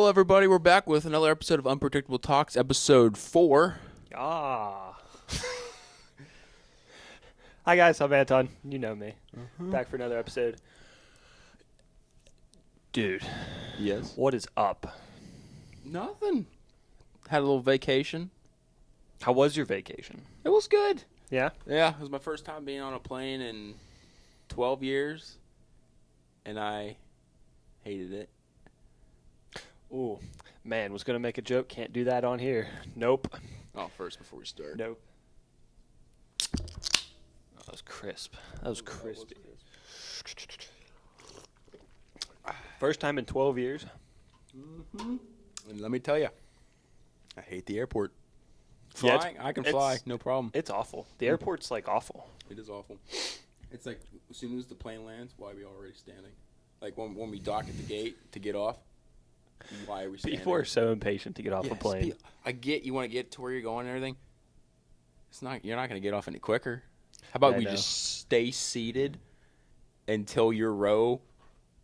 Hello, everybody. We're back with another episode of Unpredictable Talks, episode 4. Ah. Hi, guys. I'm Anton. You know me. Back for another episode. Dude, Yes. what is up? Nothing. Had a little vacation. How was your vacation? It was good. Yeah? Yeah, it was my first time being on a plane in 12 years, and I hated it. Ooh, man, was going to make a joke. Can't do that on here. Nope. Oh, first, before we start. Nope. Oh, that was crisp. That was crispy. First time in 12 years. Mm-hmm. And let me tell you, I hate the airport. Yeah, Flying, I can fly, no problem. It's awful. The airport's, like, awful. It is awful. It's like, as soon as the plane lands, why are we already standing? Like, when we dock at the gate to get off, why are we standing? People are so impatient to get off a plane. I get you want to get to where you're going and everything. You're not going to get off any quicker. How about we just stay seated until your row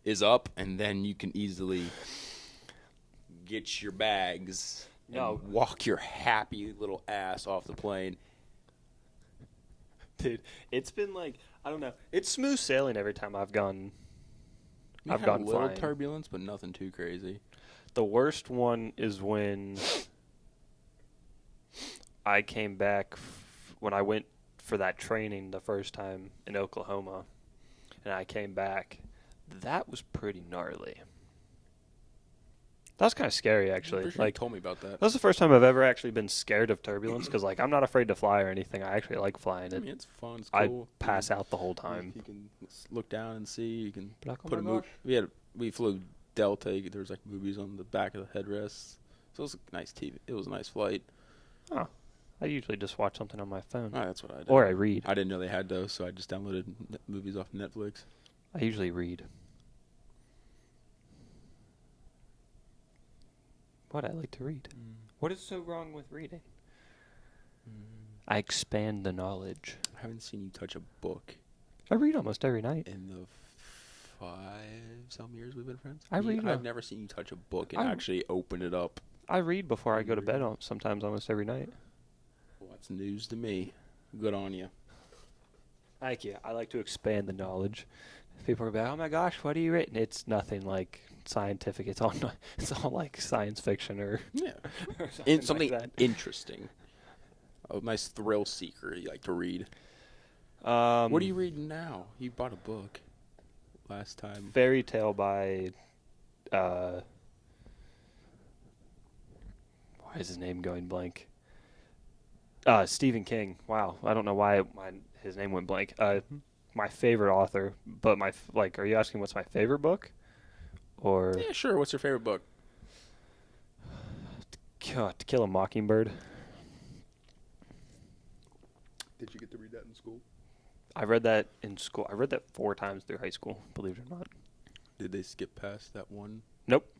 is up, and then you can easily get your bags and walk your happy little ass off the plane. Dude, it's been like, I don't know. It's smooth sailing every time I've gone I've gone flying. A little turbulence, but nothing too crazy. The worst one is when I came back when I went for that training the first time in Oklahoma, and I came back. That was pretty gnarly. That was kind of scary, actually. You told me about that. That was the first time I've ever actually been scared of turbulence because, like, I'm not afraid to fly or anything. I actually like flying. I mean, it's fun. It's cool. I pass out the whole time. You can look down and see. You can Like, oh put a my movie. gosh. We flew Delta. There was like movies on the back of the headrests. So it was a nice TV. It was a nice flight. Oh, I usually just watch something on my phone. Oh, that's what I did. Or I read. I didn't know they had those, so I just downloaded movies off Netflix. I usually read. What? I like to read. What is so wrong with reading? I expand the knowledge. I haven't seen you touch a book I read almost every night. in the 5-some years we've been friends. I've never seen you touch a book and actually open it up. I read before I go to bed sometimes almost every night. Well, that's news to me. Good on you. Thank you. I like to expand the knowledge. People are like, "Oh my gosh, what are you written?" It's nothing like scientific. It's all like science fiction or Something like that. interesting. A nice thrill seeker you like to read. What are you reading now? You bought a book last time. Fairy Tale by why is his name going blank? Stephen King. Wow, I don't know why his name went blank. My favorite author, but are you asking what's my favorite book? Or Yeah, sure. What's your favorite book? To Kill a Mockingbird. Did you get to read that in school? I read that in school. I read that 4 times through high school, believe it or not. Did they skip past that one? Nope.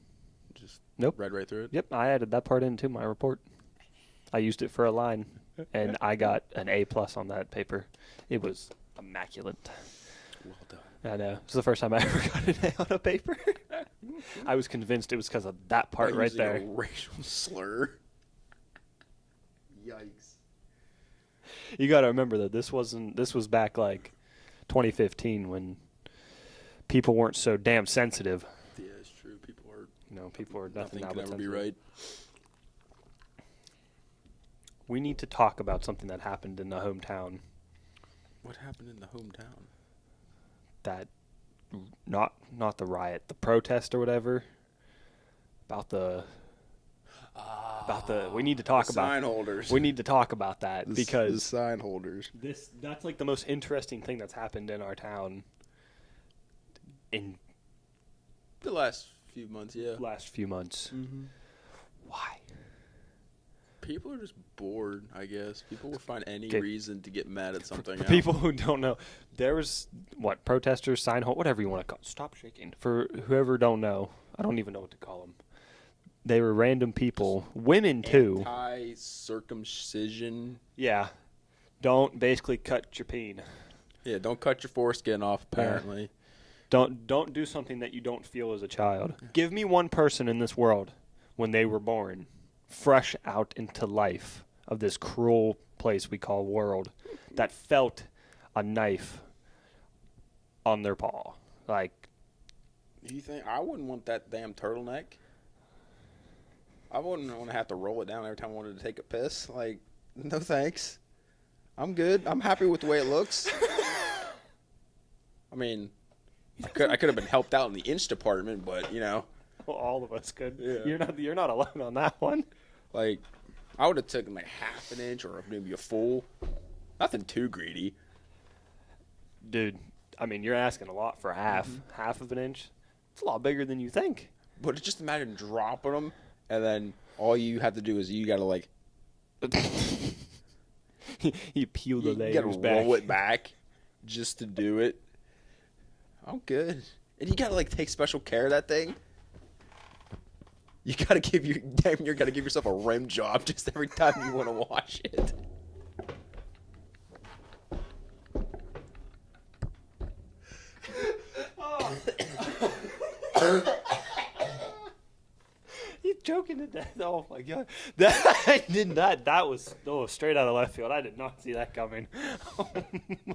Just Nope. read right through it? Yep, I added that part into my report. I used it for a line, and I got an A+ on that paper. It was immaculate. Well done. I know. It's the first time I ever got an A on a paper. I was convinced it was because of that part right there. A racial slur. Yikes. You got to remember that this was back like 2015 when people weren't so damn sensitive. Yeah, it's true. People are nothing can now but ever be sensitive. right. We need to talk about something that happened in the hometown. What happened in the hometown? That not the riot, the protest or whatever. We need to talk about sign holders. We need to talk about that because the sign holders. That's like the most interesting thing that's happened in our town in The last few months, yeah. last few months. Mm-hmm. Why? People are just bored, I guess. People will find any reason to get mad at something For else. people who don't know, there was, protesters, sign hold, whatever you want to call it. Stop shaking. For whoever don't know, I don't even know what to call them. They were random people, women too. Anti-circumcision. Yeah. Don't basically cut your peen. Yeah, don't cut your foreskin off, apparently. Yeah. Don't do something that you don't feel as a child. Give me one person in this world when they were born, fresh out into life of this cruel place we call world, that felt a knife on their paw. Like, You think I wouldn't want that damn turtleneck? I wouldn't want to have to roll it down every time I wanted to take a piss. Like, no thanks. I'm good. I'm happy with the way it looks. I mean, I could have been helped out in the inch department, but all of us could. Yeah. You're not alone on that one. like, I would have taken like half an inch or maybe a full. Nothing too greedy. Dude, I mean, you're asking a lot for half of an inch. It's a lot bigger than you think. But just imagine dropping them, and then all you have to do is you got to like you peel the you layers got to back. roll it back just to do it. I'm good. And you got to like take special care of that thing. You got to give yourself a rim job just every time you want to wash it. He's joking to death. Oh my god. That I did not. That was straight out of left field. I did not see that coming. Oh my.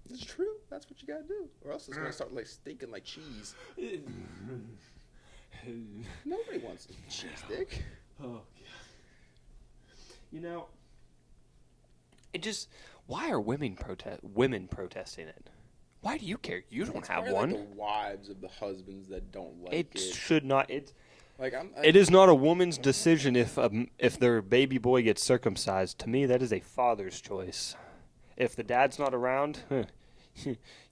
It's true. That's what you got to do. Or else it's going to start like stinking like cheese. Nobody wants a cheese stick. Oh, yeah. It just. Why are women protesting it? Why do you care? You don't have probably one. Like the wives of the husbands that don't like it. It should not. It is not a woman's decision if their baby boy gets circumcised. To me, that is a father's choice. If the dad's not around, you're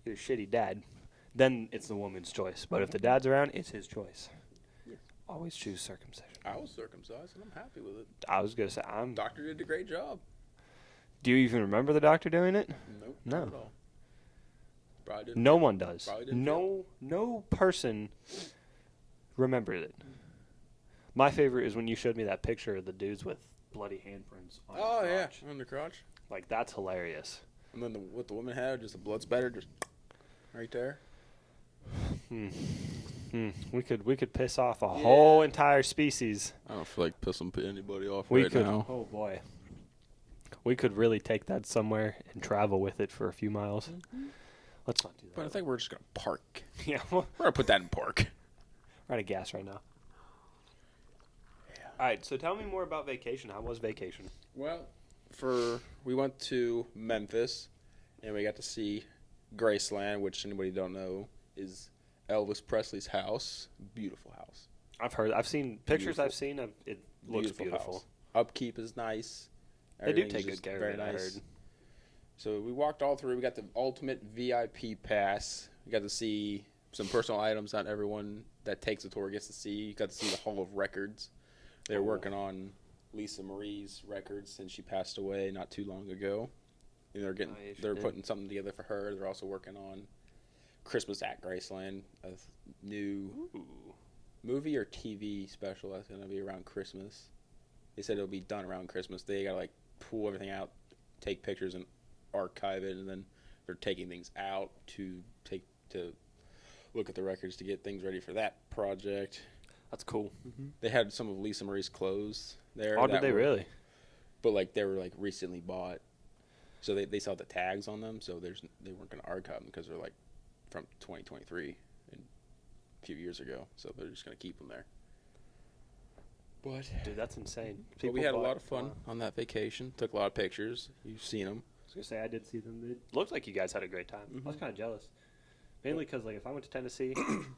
a shitty dad. Then it's the woman's choice. But if the dad's around, it's his choice. Yeah. Always choose circumcision. I was circumcised and I'm happy with it. I was gonna say Doctor did a great job. Do you even remember the doctor doing it? Nope. No. Not at all. Probably didn't. No one does. Probably didn't feel No person remembered it. My favorite is when you showed me that picture of the dudes with bloody handprints on Oh their yeah, crotch. on the crotch. Like, that's hilarious. And then what the woman had, just a blood spatter, just right there. We could piss off a whole entire species. I don't feel like pissing anybody off now. Oh boy. We could really take that somewhere and travel with it for a few miles. Let's not do that. But I think we're just gonna park. Yeah, We're gonna put that in park. we're out of gas right now. Yeah. All right, so tell me more about vacation. How was vacation? Well, we went to Memphis, and we got to see Graceland, which anybody don't know is Elvis Presley's house. Beautiful house. I've seen pictures. Beautiful. I've seen. It looks beautiful. House. Upkeep is nice. They do Everything's take just good care very of it. I nice. heard. So we walked all through. We got the ultimate VIP pass. We got to see some personal items not everyone that takes a tour gets to see. You got to see the Hall of Records. They're working on Lisa Marie's records since she passed away not too long ago. And they're putting something together for her. They're also working on Christmas at Graceland, a new movie or TV special that's going to be around Christmas. They said it'll be done around Christmas. They got to pull everything out, take pictures and archive it, and then they're taking things out to look at the records to get things ready for that project. That's cool. They had some of Lisa Marie's clothes there. Oh, did they really? But they were recently bought, so they saw the tags on them. So they weren't going to archive them because they're from 2023 and a few years ago. So they're just going to keep them there. But Dude, that's insane. but we had a lot of fun on that vacation. Took a lot of pictures. You've seen them. I was gonna say I did see them. It looked like you guys had a great time. I was kind of jealous, mainly because if I went to Tennessee, I'm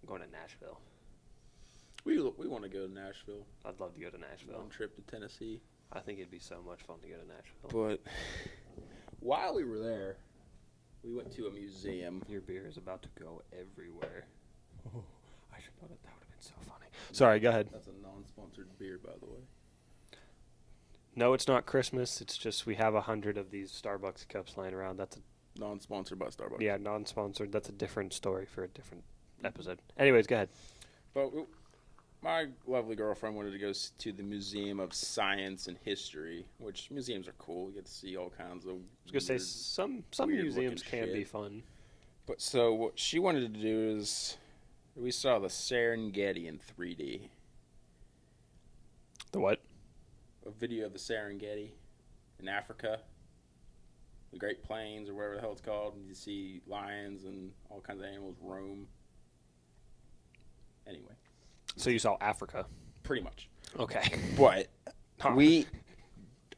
going to Nashville. We want to go to Nashville. I'd love to go to Nashville. One trip to Tennessee. I think it'd be so much fun to go to Nashville. But while we were there, we went to a museum. Your beer is about to go everywhere. Oh, I should know that. That would have been so funny. Sorry, go ahead. That's a non-sponsored beer, by the way. No, it's not Christmas. It's just we have 100 of these Starbucks cups laying around. That's Non-sponsored by Starbucks. yeah, non-sponsored. That's a different story for a different episode. Anyways, go ahead. But my lovely girlfriend wanted to go to the Museum of Science and History, which museums are cool. You get to see all kinds of. I was gonna say some weird museums looking can be shit. fun. But so what she wanted to do is We saw the Serengeti in 3D. The what? A video of the Serengeti in Africa. The Great Plains, or whatever the hell it's called. And you see lions and all kinds of animals roam. Anyway. So you saw Africa. Pretty much. Okay. But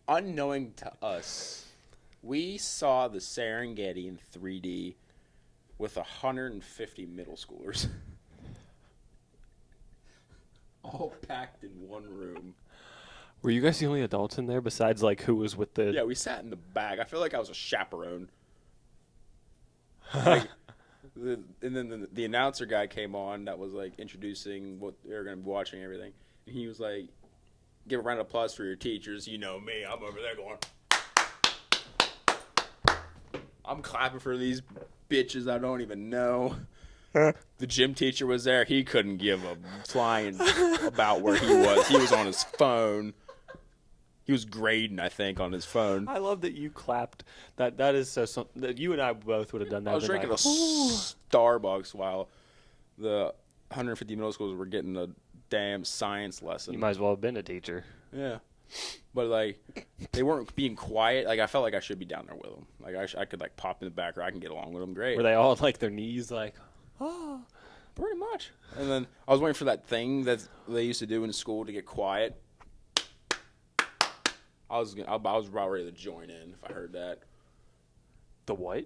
unknowing to us, we saw the Serengeti in 3D with 150 middle schoolers. All packed in one room. Were you guys the only adults in there besides, like, who was with the... Yeah, we sat in the back. I feel like I was a chaperone. Like, and then the announcer guy came on that was, like, introducing what they were going to be watching and everything. And he was like, give a round of applause for your teachers. You know me. I'm over there going... I'm clapping for these bitches I don't even know. The gym teacher was there. He couldn't give a flying about where he was. He was on his phone. He was grading, I think, on his phone. I love that you clapped. That is so something that you and I both would have done that. I was drinking a Starbucks while the 150 middle schools were getting a damn science lesson. You might as well have been a teacher. Yeah. But, like, they weren't being quiet. Like, I felt like I should be down there with them. Like, I could, like, pop in the back or I can get along with them. Great. Were they all, like, their knees, like, oh? Pretty much. And then I was waiting for that thing that they used to do in school to get quiet. I was about ready to join in if I heard that. The what?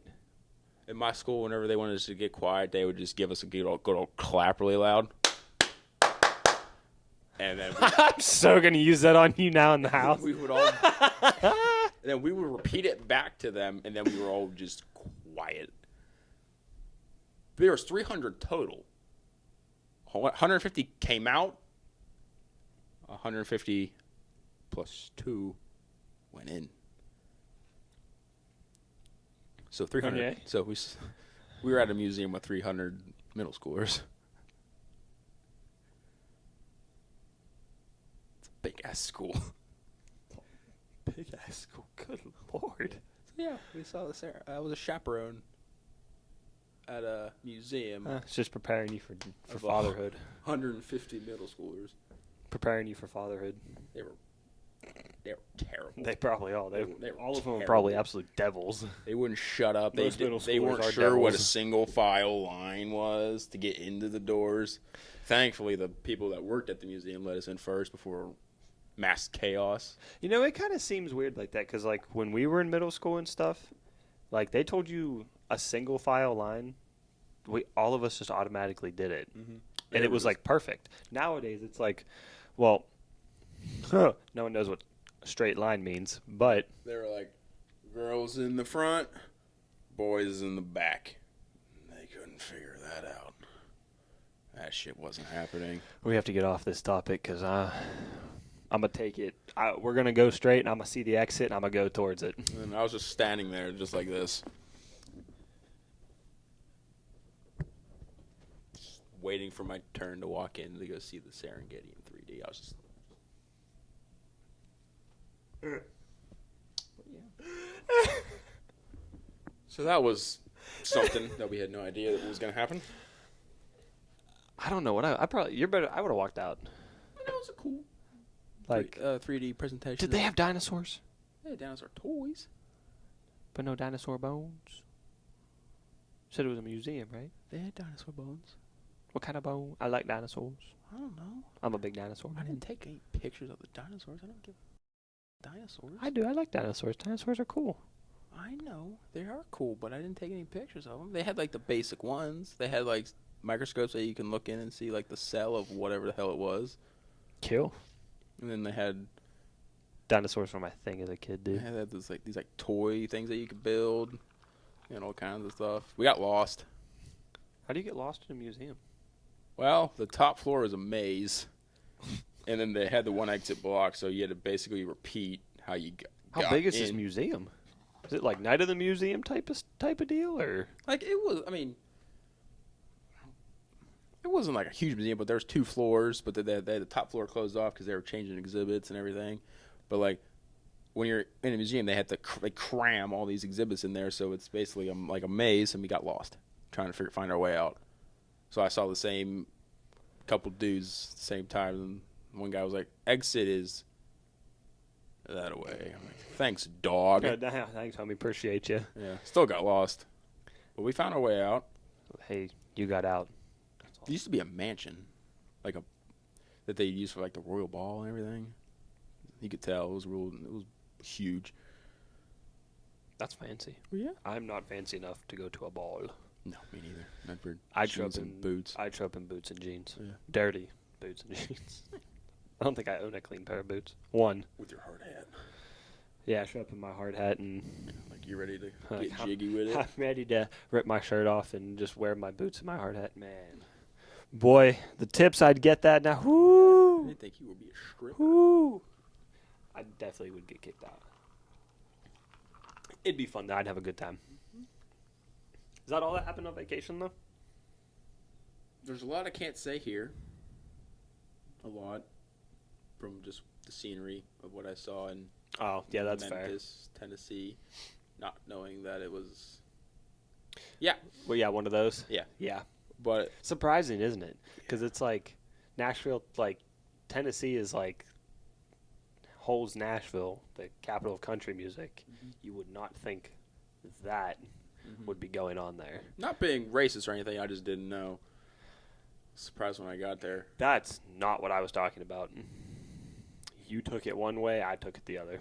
In my school, whenever they wanted us to get quiet, they would just give us a good old clap really loud. And then I'm so gonna use that on you now in the house. we would all, and then we would repeat it back to them, and then we were all just quiet. There was 300 total. 150 came out. 150 plus 2 went in. So 300. Okay. So we were at a museum with 300 middle schoolers. It's a big ass school. Big ass school. Good Lord. So yeah, we saw this there. I was a chaperone at a museum. It's just preparing you for fatherhood. 150 middle schoolers. Preparing you for fatherhood. They were terrible. They probably all. They were all of them are terrible. probably absolute devils. They wouldn't shut up. Most middle They weren't schoolers are sure what a devils. single file line was to get into the doors. Thankfully, the people that worked at the museum let us in first before mass chaos. You know, it kind of seems weird like that because, like, when we were in middle school and stuff, like, they told you a single file line. All of us just automatically did it. Mm-hmm. And it was, like, perfect. Nowadays, it's like, well, no one knows what a straight line means, but They were like, girls in the front, boys in the back. They couldn't figure that out. That shit wasn't happening. we have to get off this topic because I'm going to take it. We're going to go straight, and I'm going to see the exit, and I'm going to go towards it. And I was just standing there just like this. Just waiting for my turn to walk in to go see the Serengeti in 3D. I was just... So that was something that we had no idea that was going to happen. I don't know what I probably, you're better, I would have walked out. That was a cool Like, 3D presentation. did they have dinosaurs? They had dinosaur toys. But no dinosaur bones? Said it was a museum, right? They had dinosaur bones. What kind of bone? I like dinosaurs. I don't know. I'm a big dinosaur. I didn't take any pictures of the dinosaurs. I don't give dinosaurs. I do. I like dinosaurs. Dinosaurs are cool. I know they are cool, but I didn't take any pictures of them. They had like the basic ones. They had like microscopes that you can look in and see like the cell of whatever the hell it was. Kill. And then they had Dinosaurs were my thing as a kid, dude. these like toy things that you could build, and all kinds of stuff. We got lost. How do you get lost in a museum? Well, the top floor was a maze, and then they had the one exit block, so you had to basically repeat how you got. How big is this museum? Is it like Night of the Museum type of deal, or Like it was. I mean, it wasn't like a huge museum, but there was 2 floors, but they had the top floor closed off because they were changing exhibits and everything. But like when you're in a museum, they had to cram all these exhibits in there, so it's basically like a maze, and we got lost trying to find our way out. So I saw the same couple dudes at the same time, and one guy was like, "Exit is that away." I'm like, "Thanks, dog." Thanks, homie. Appreciate you. Yeah, still got lost, but we found our way out. Hey, you got out. There used to be a mansion, that they used for like the royal ball and everything. You could tell it was huge. That's fancy. Well, yeah. I'm not fancy enough to go to a ball. No, me neither. Not for I'd show up jeans and boots. I'd show up in boots and jeans. Yeah. Dirty boots and jeans. I don't think I own a clean pair of boots. One. With your hard hat. Yeah, I show up in my hard hat and Like you're ready to Like, get jiggy with it. I'm ready to rip my shirt off and just wear my boots and my hard hat. Man, boy, the tips I'd get that now. I Whoo, didn't think you would be a stripper. whoo. I definitely would get kicked out. It'd be fun though. I'd have a good time. Is that all that happened on vacation though? There's a lot I can't say here. A lot from just the scenery of what I saw in Oh, yeah, that's fair. Memphis, Tennessee, not knowing that it was. Yeah, Well, yeah, one of those. Yeah. Yeah. but Surprising, isn't it? Because it's like Nashville, like Tennessee is like holds Nashville, the capital of country music. Mhm. You would not think that would be going on there. not being racist or anything, I just didn't know. Surprised when I got there. That's not what I was talking about. You took it one way, I took it the other.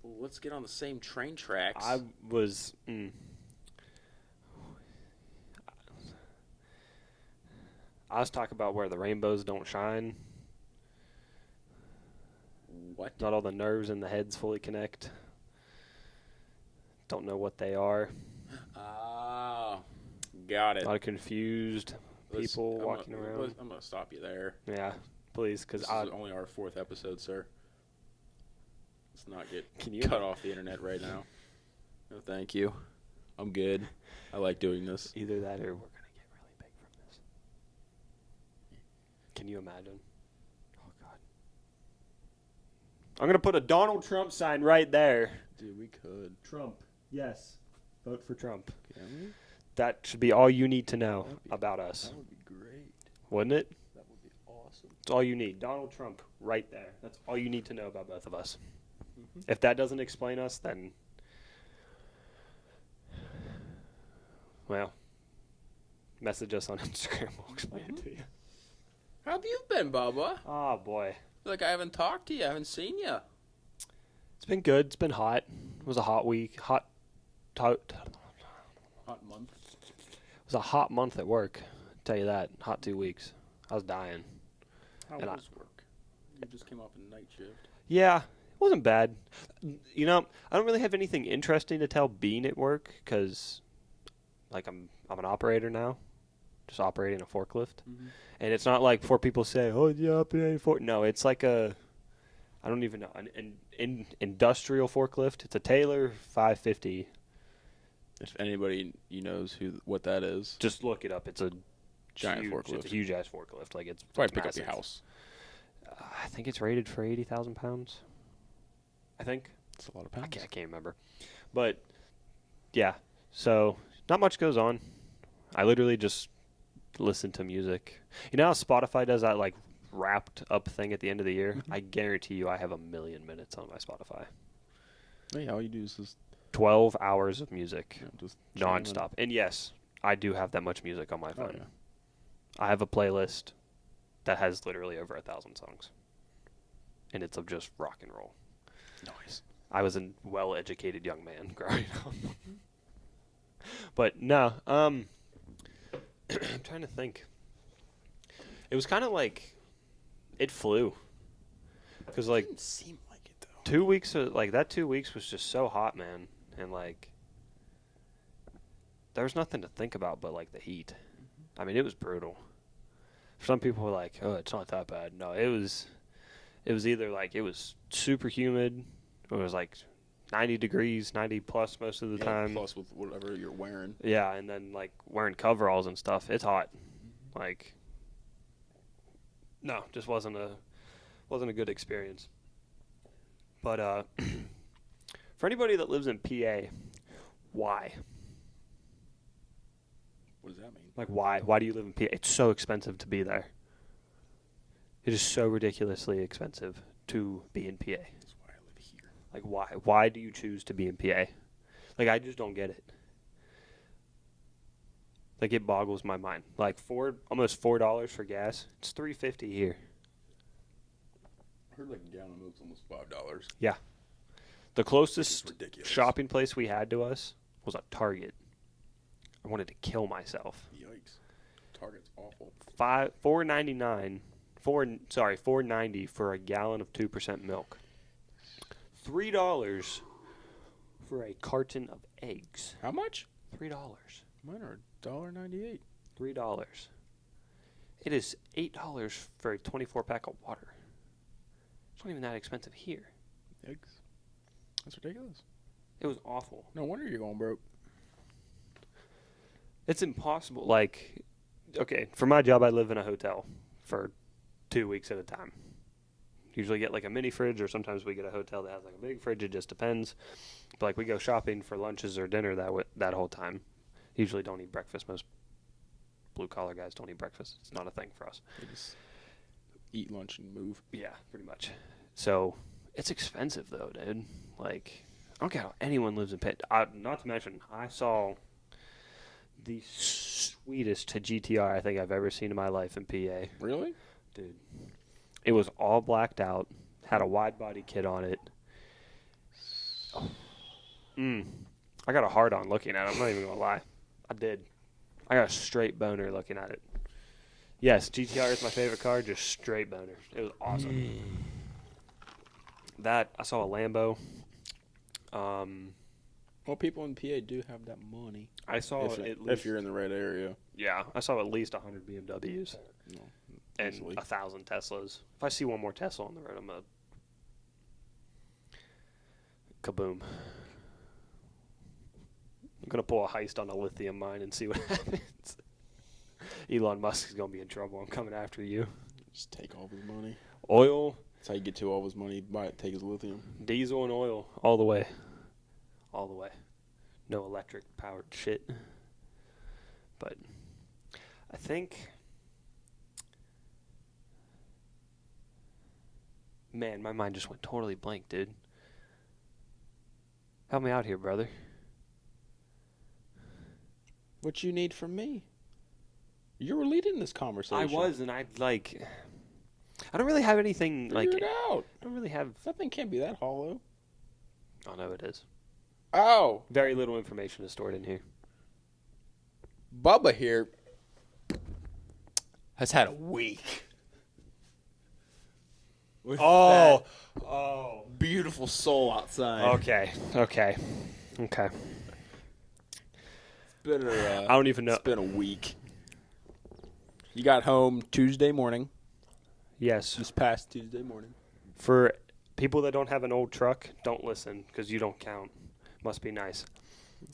Well, let's get on the same train tracks. I was. I was talking about where the rainbows don't shine. What? Not all the nerves in the heads fully connect. Don't know what they are. Ah, got A it. lot of confused people walking around. I'm gonna stop you there. Yeah, please, because This is only our 4th episode, sir. Let's not get Can you cut off the internet right now. No, thank you. I'm good. I like doing this. either that or we're gonna get really big from this. Can you imagine? Oh God! I'm gonna put a Donald Trump sign right there. Dude, we could. Trump, yes, vote for Trump. Can we? That should be all you need to know That'd be- about us, That would be great. wouldn't it? That would be awesome. It's all you need. Donald Trump, right there. That's all you need to know about both of us. Mhm. If that doesn't explain us, then, well, message us on Instagram. We'll explain it to you. How have you been, Bubba? Oh, boy. Feel like I haven't talked to you. I haven't seen you. It's been good. It's been hot. It was a hot week. It Hot month. was a hot month at work. I'll tell you that. Hot 2 weeks. I was dying. How And was work? You just came off a night shift. Yeah, it wasn't bad. You know, I don't really have anything interesting to tell being at work because, like, I'm an operator now, just operating a forklift, and it's not like 4 people say, "Oh, yeah, operating fork." No, it's like I don't even know, an industrial forklift. It's a Taylor 550. If anybody knows what that is, Just look it up. It's a Giant huge, forklift. It's a huge ass forklift. Like it's probably it's pick up your massive. house. I think it's rated for 80,000 pounds. I think. It's a lot of I pounds. can't remember. But, yeah. So, not much goes on. I literally just listen to music. You know how Spotify does that, like, wrapped up thing at the end of the year? Mhm. I guarantee you I have 1,000,000 minutes on my Spotify. Hey, all you do is just 12 hours of music, just nonstop. And yes, I do have that much music on my Oh, phone. yeah. I have a playlist that has literally over 1,000 songs. And it's of just rock and roll. Nice. I was a well-educated young man growing up. But no, I'm trying to think. It was kind of like it flew. Cuz like Didn't seem like it though. 2 weeks like that 2 weeks was just so hot, man. And like there was nothing to think about but like the heat. I mean, it was brutal. Some people were like, "Oh, it's not that bad." No, it was either like it was super humid, or it was like 90 degrees, 90 plus most of the time. Plus with whatever you're wearing. Yeah, and then like wearing coveralls and stuff. It's hot. Like no, just wasn't a good experience. But for anybody that lives in PA, why? What does that mean? Like, why? Why do you live in PA? It's so expensive to be there. It is so ridiculously expensive to be in PA. That's why I live here. Like, why? Why do you choose to be in PA? Like, I just don't get it. Like, it boggles my mind. Like, almost $4 for gas. It's $3.50 here. I heard like a gallon of milk's almost $5. Yeah. The closest Ridiculous. shopping place we had to us was a Target. I wanted to kill myself. Yikes. Target's awful. $4.99 $4.90 for a gallon of 2% milk. $3 for a carton of eggs. How much? $3. Mine are $1.98. $3. It is $8 for a 24-pack of water. It's not even that expensive here. Eggs. That's ridiculous. It was awful. No wonder you're going broke. It's impossible. Like, okay, for my job, I live in a hotel for 2 weeks at a time. Usually get like a mini fridge, or sometimes we get a hotel that has like a big fridge. It just depends. But like we go shopping for lunches or dinner that whole time. Usually don't eat breakfast. Most blue collar guys don't eat breakfast. It's not a thing for us. They just eat lunch and move. Yeah, pretty much. So it's expensive though, dude. Like, I don't care how anyone lives in Pitt. Not to mention, I saw the sweetest GTR I think I've ever seen in my life in PA. Really? Dude. It was all blacked out, had a wide body kit on it. Oh. I got a hard on looking at it. I'm not even going to lie. I did. I got a straight boner looking at it. Yes, GTR is my favorite car, just straight boner. It was awesome. That, I saw a Lambo. Well, people in PA do have that money. I saw if you're in the right area. Yeah, I saw at least 100 BMWs. No, and easily. 1,000 Teslas. If I see one more Tesla on the road, I'm going to kaboom. I'm going to pull a heist on a lithium mine and see what happens. Elon Musk is going to be in trouble. I'm coming after you. Just take all of his money. Oil. That's how you get to all of his money. Buy it, take his lithium. Diesel and oil. All the way. All the way. No electric powered shit. But I think... Man, my mind just went totally blank, dude. Help me out here, brother. What you need from me? You were leading this conversation. I was, and I don't really have anything Figure it out. I don't really have. Nothing can't be that hollow. Oh no, it is. Oh, Very little information is stored in here. Bubba here has had a week. With that beautiful soul outside. Okay. It's been I don't even know. It's been a week. You got home Tuesday morning. Yes. This past Tuesday morning. For people that don't have an old truck, don't listen because you don't count. Must be nice.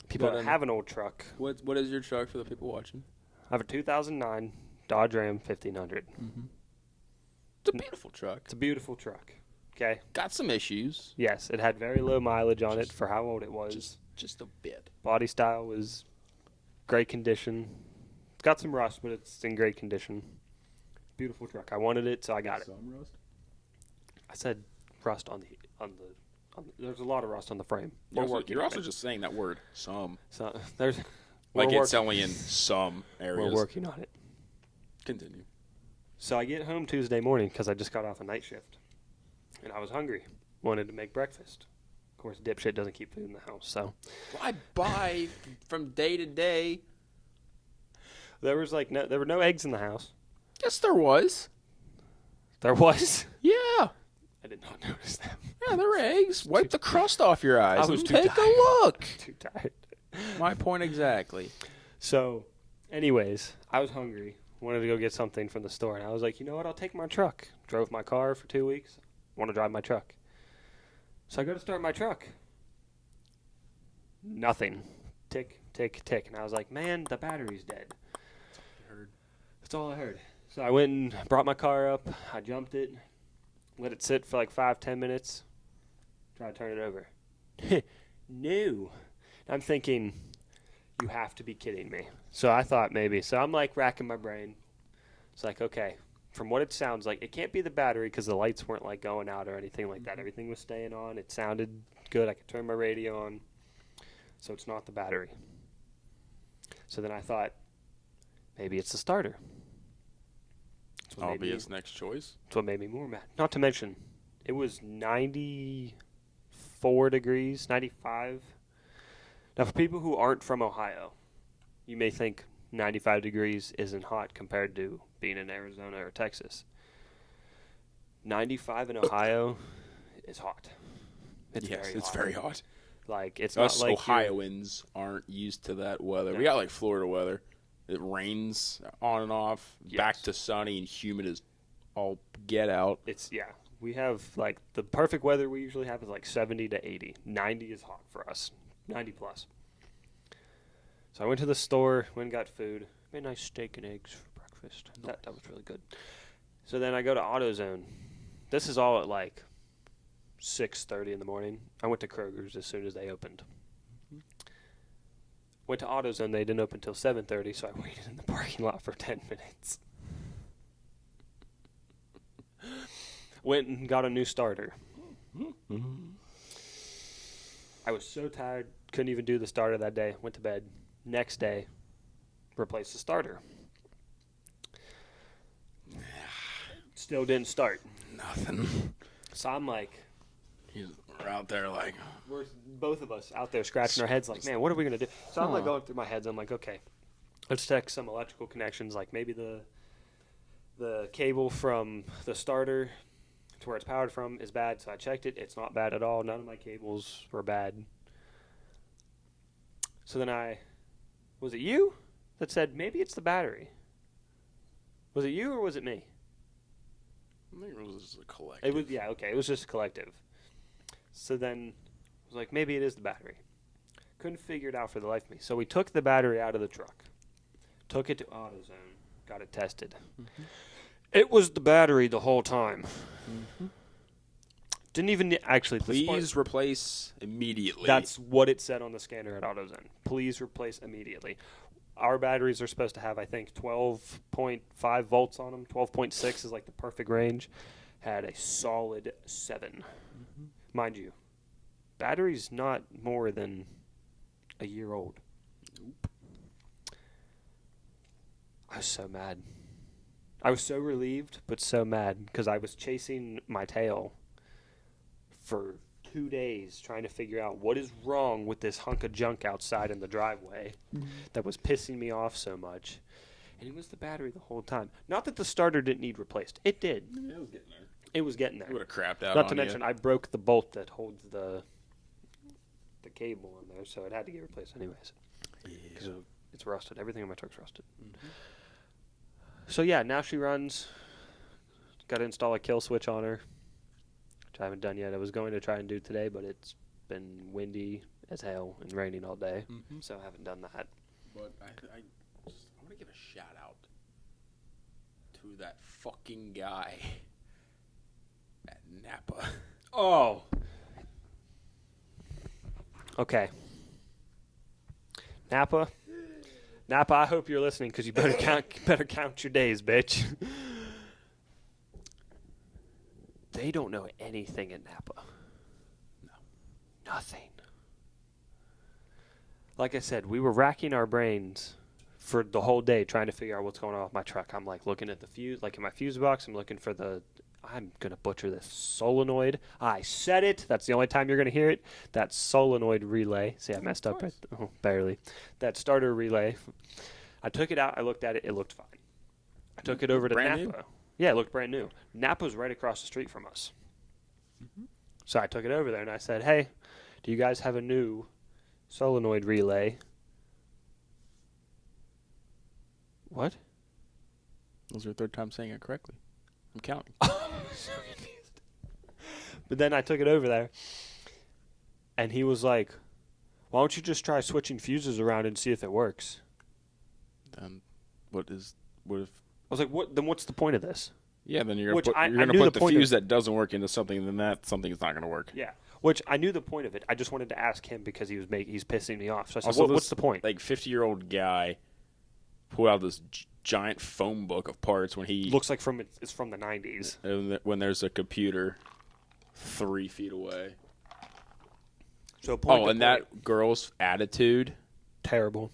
People that have an old truck. What is your truck for the people watching? I have a 2009 Dodge Ram 1500. Mm-hmm. It's a beautiful truck. It's a beautiful truck. Okay. Got some issues. Yes, it had very low mileage on it for how old it was. Just a bit. Body style was great condition. It's got some rust, but it's in great condition. Beautiful truck. I wanted it, so I got it. Some rust? I said rust on the. There's a lot of rust on the frame. You're also just saying that word. Some. So there's. Like it's only in some areas. We're working on it. Continue. So I get home Tuesday morning because I just got off a night shift, and I was hungry. Wanted to make breakfast. Of course, dipshit doesn't keep food in the house, so. Well, I buy from day to day. There were no eggs in the house. Yes, there was. There was. Yeah. I did not notice that. Yeah, there were eggs. Wipe the crust off your eyes. I was and too take tired. a look. Too tired. My point exactly. So, anyways, I was hungry. Wanted to go get something from the store, and I was like, you know what? I'll take my truck. Drove my car for 2 weeks. Want to drive my truck. So I go to start my truck. Nothing. Tick, tick, tick. And I was like, man, the battery's dead. That's all I heard. So I went and brought my car up. I jumped it. Let it sit for like 5-10 minutes. Try to turn it over. No. I'm thinking, You have to be kidding me. So I thought maybe. So I'm like racking my brain. It's like, okay, from what it sounds like, it can't be the battery because the lights weren't like going out or anything like that. Everything was staying on. It sounded good. I could turn my radio on. So it's not the battery. So then I thought, maybe it's the starter. Obvious next choice. That's what made me more mad. Not to mention, it was 94 degrees, 95. Now, for people who aren't from Ohio, you may think 95 degrees isn't hot compared to being in Arizona or Texas. 95 in Ohio is hot. It's very hot. Like, it's Us not like Ohioans aren't used to that weather. No. We got like Florida weather. It rains on and off, back to sunny and humid as all get out. We have like the perfect weather we usually have is like 70 to 80. 90 is hot for us. 90 plus. So I went to the store, went and got food. Made nice steak and eggs for breakfast. That was really good. So then I go to AutoZone. This is all at like 6:30 in the morning. I went to Kroger's as soon as they opened. Went to AutoZone. They didn't open until 7:30, so I waited in the parking lot for 10 minutes. Went and got a new starter. I was so tired, couldn't even do the starter that day. Went to bed. Next day, replaced the starter. Still didn't start. Nothing. So I'm like, We're out there like, we're both of us out there scratching our heads like, man, what are we going to do? So I'm like going through my heads. I'm like, okay, let's check some electrical connections, like maybe the cable from the starter to where it's powered from is bad. So I checked it. It's not bad at all. None of my cables were bad. So then was it you that said maybe it's the battery? Was it you or was it me? I think it was just a collective. It was, yeah, okay. It was just collective. So then I was like, maybe it is the battery. Couldn't figure it out for the life of me. So we took the battery out of the truck, took it to AutoZone, got it tested. Mm-hmm. It was the battery the whole time. Mm-hmm. Didn't even actually. Please replace immediately. That's what it said on the scanner at AutoZone. Please replace immediately. Our batteries are supposed to have, I think, 12.5 volts on them. 12.6 is like the perfect range. Had a solid 7. Mm-hmm. Mind you, battery's not more than a year old. Nope. I was so mad. I was so relieved, but so mad because I was chasing my tail for 2 days trying to figure out what is wrong with this hunk of junk outside in the driveway that was pissing me off so much. And it was the battery the whole time. Not that the starter didn't need replaced. It did. It was getting there. It was getting there. It would have crapped out Not to mention, I broke the bolt that holds the cable in there, so it had to get replaced anyways. Because it's rusted. Everything in my truck's rusted. Mm-hmm. So yeah, now she runs. Got to install a kill switch on her, which I haven't done yet. I was going to try and do today, but it's been windy as hell and raining all day, so I haven't done that. But I want to give a shout out to that fucking guy at Napa. Oh. Okay. Napa, I hope you're listening because you better count your days, bitch. They don't know anything in Napa. No. Nothing. Like I said, we were racking our brains for the whole day trying to figure out what's going on with my truck. I'm like looking at the fuse, like in my fuse box, I'm looking for I'm going to butcher this, solenoid. I said it. That's the only time you're going to hear it. That solenoid relay. See, I messed up. Barely. That starter relay. I took it out. I looked at it. It looked fine. I took it over to Napa. New? Yeah, it looked brand new. Napa's right across the street from us. Mm-hmm. So I took it over there and I said, hey, do you guys have a new solenoid relay? What? That was your third time saying it correctly. I'm counting. So confused. But then I took it over there, and he was like, why don't you just try switching fuses around and see if it works? What if... I was like, what? Then what's the point of this? Yeah, then you're going to put the fuse that doesn't work into something, and then that something is not going to work. Yeah. Which I knew the point of it. I just wanted to ask him because he's pissing me off. So I said, Also, what's the point? Like 50-year-old guy pulled out this giant phone book of parts when he Looks like it's from the 90s. when there's a computer 3 feet away. So that girl's attitude, terrible.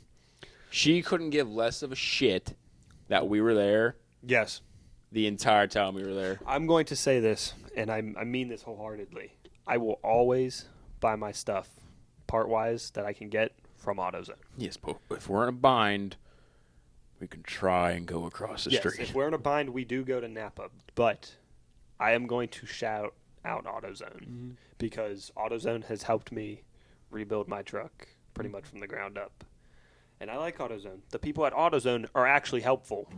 She couldn't give less of a shit that we were there. Yes. The entire time we were there. I'm going to say this, and I mean this wholeheartedly. I will always buy my stuff part-wise that I can get from AutoZone. Yes, but if we're in a bind, we can try and go across the street. If we're in a bind, we do go to Napa. But I am going to shout out AutoZone because AutoZone has helped me rebuild my truck pretty much from the ground up. And I like AutoZone. The people at AutoZone are actually helpful,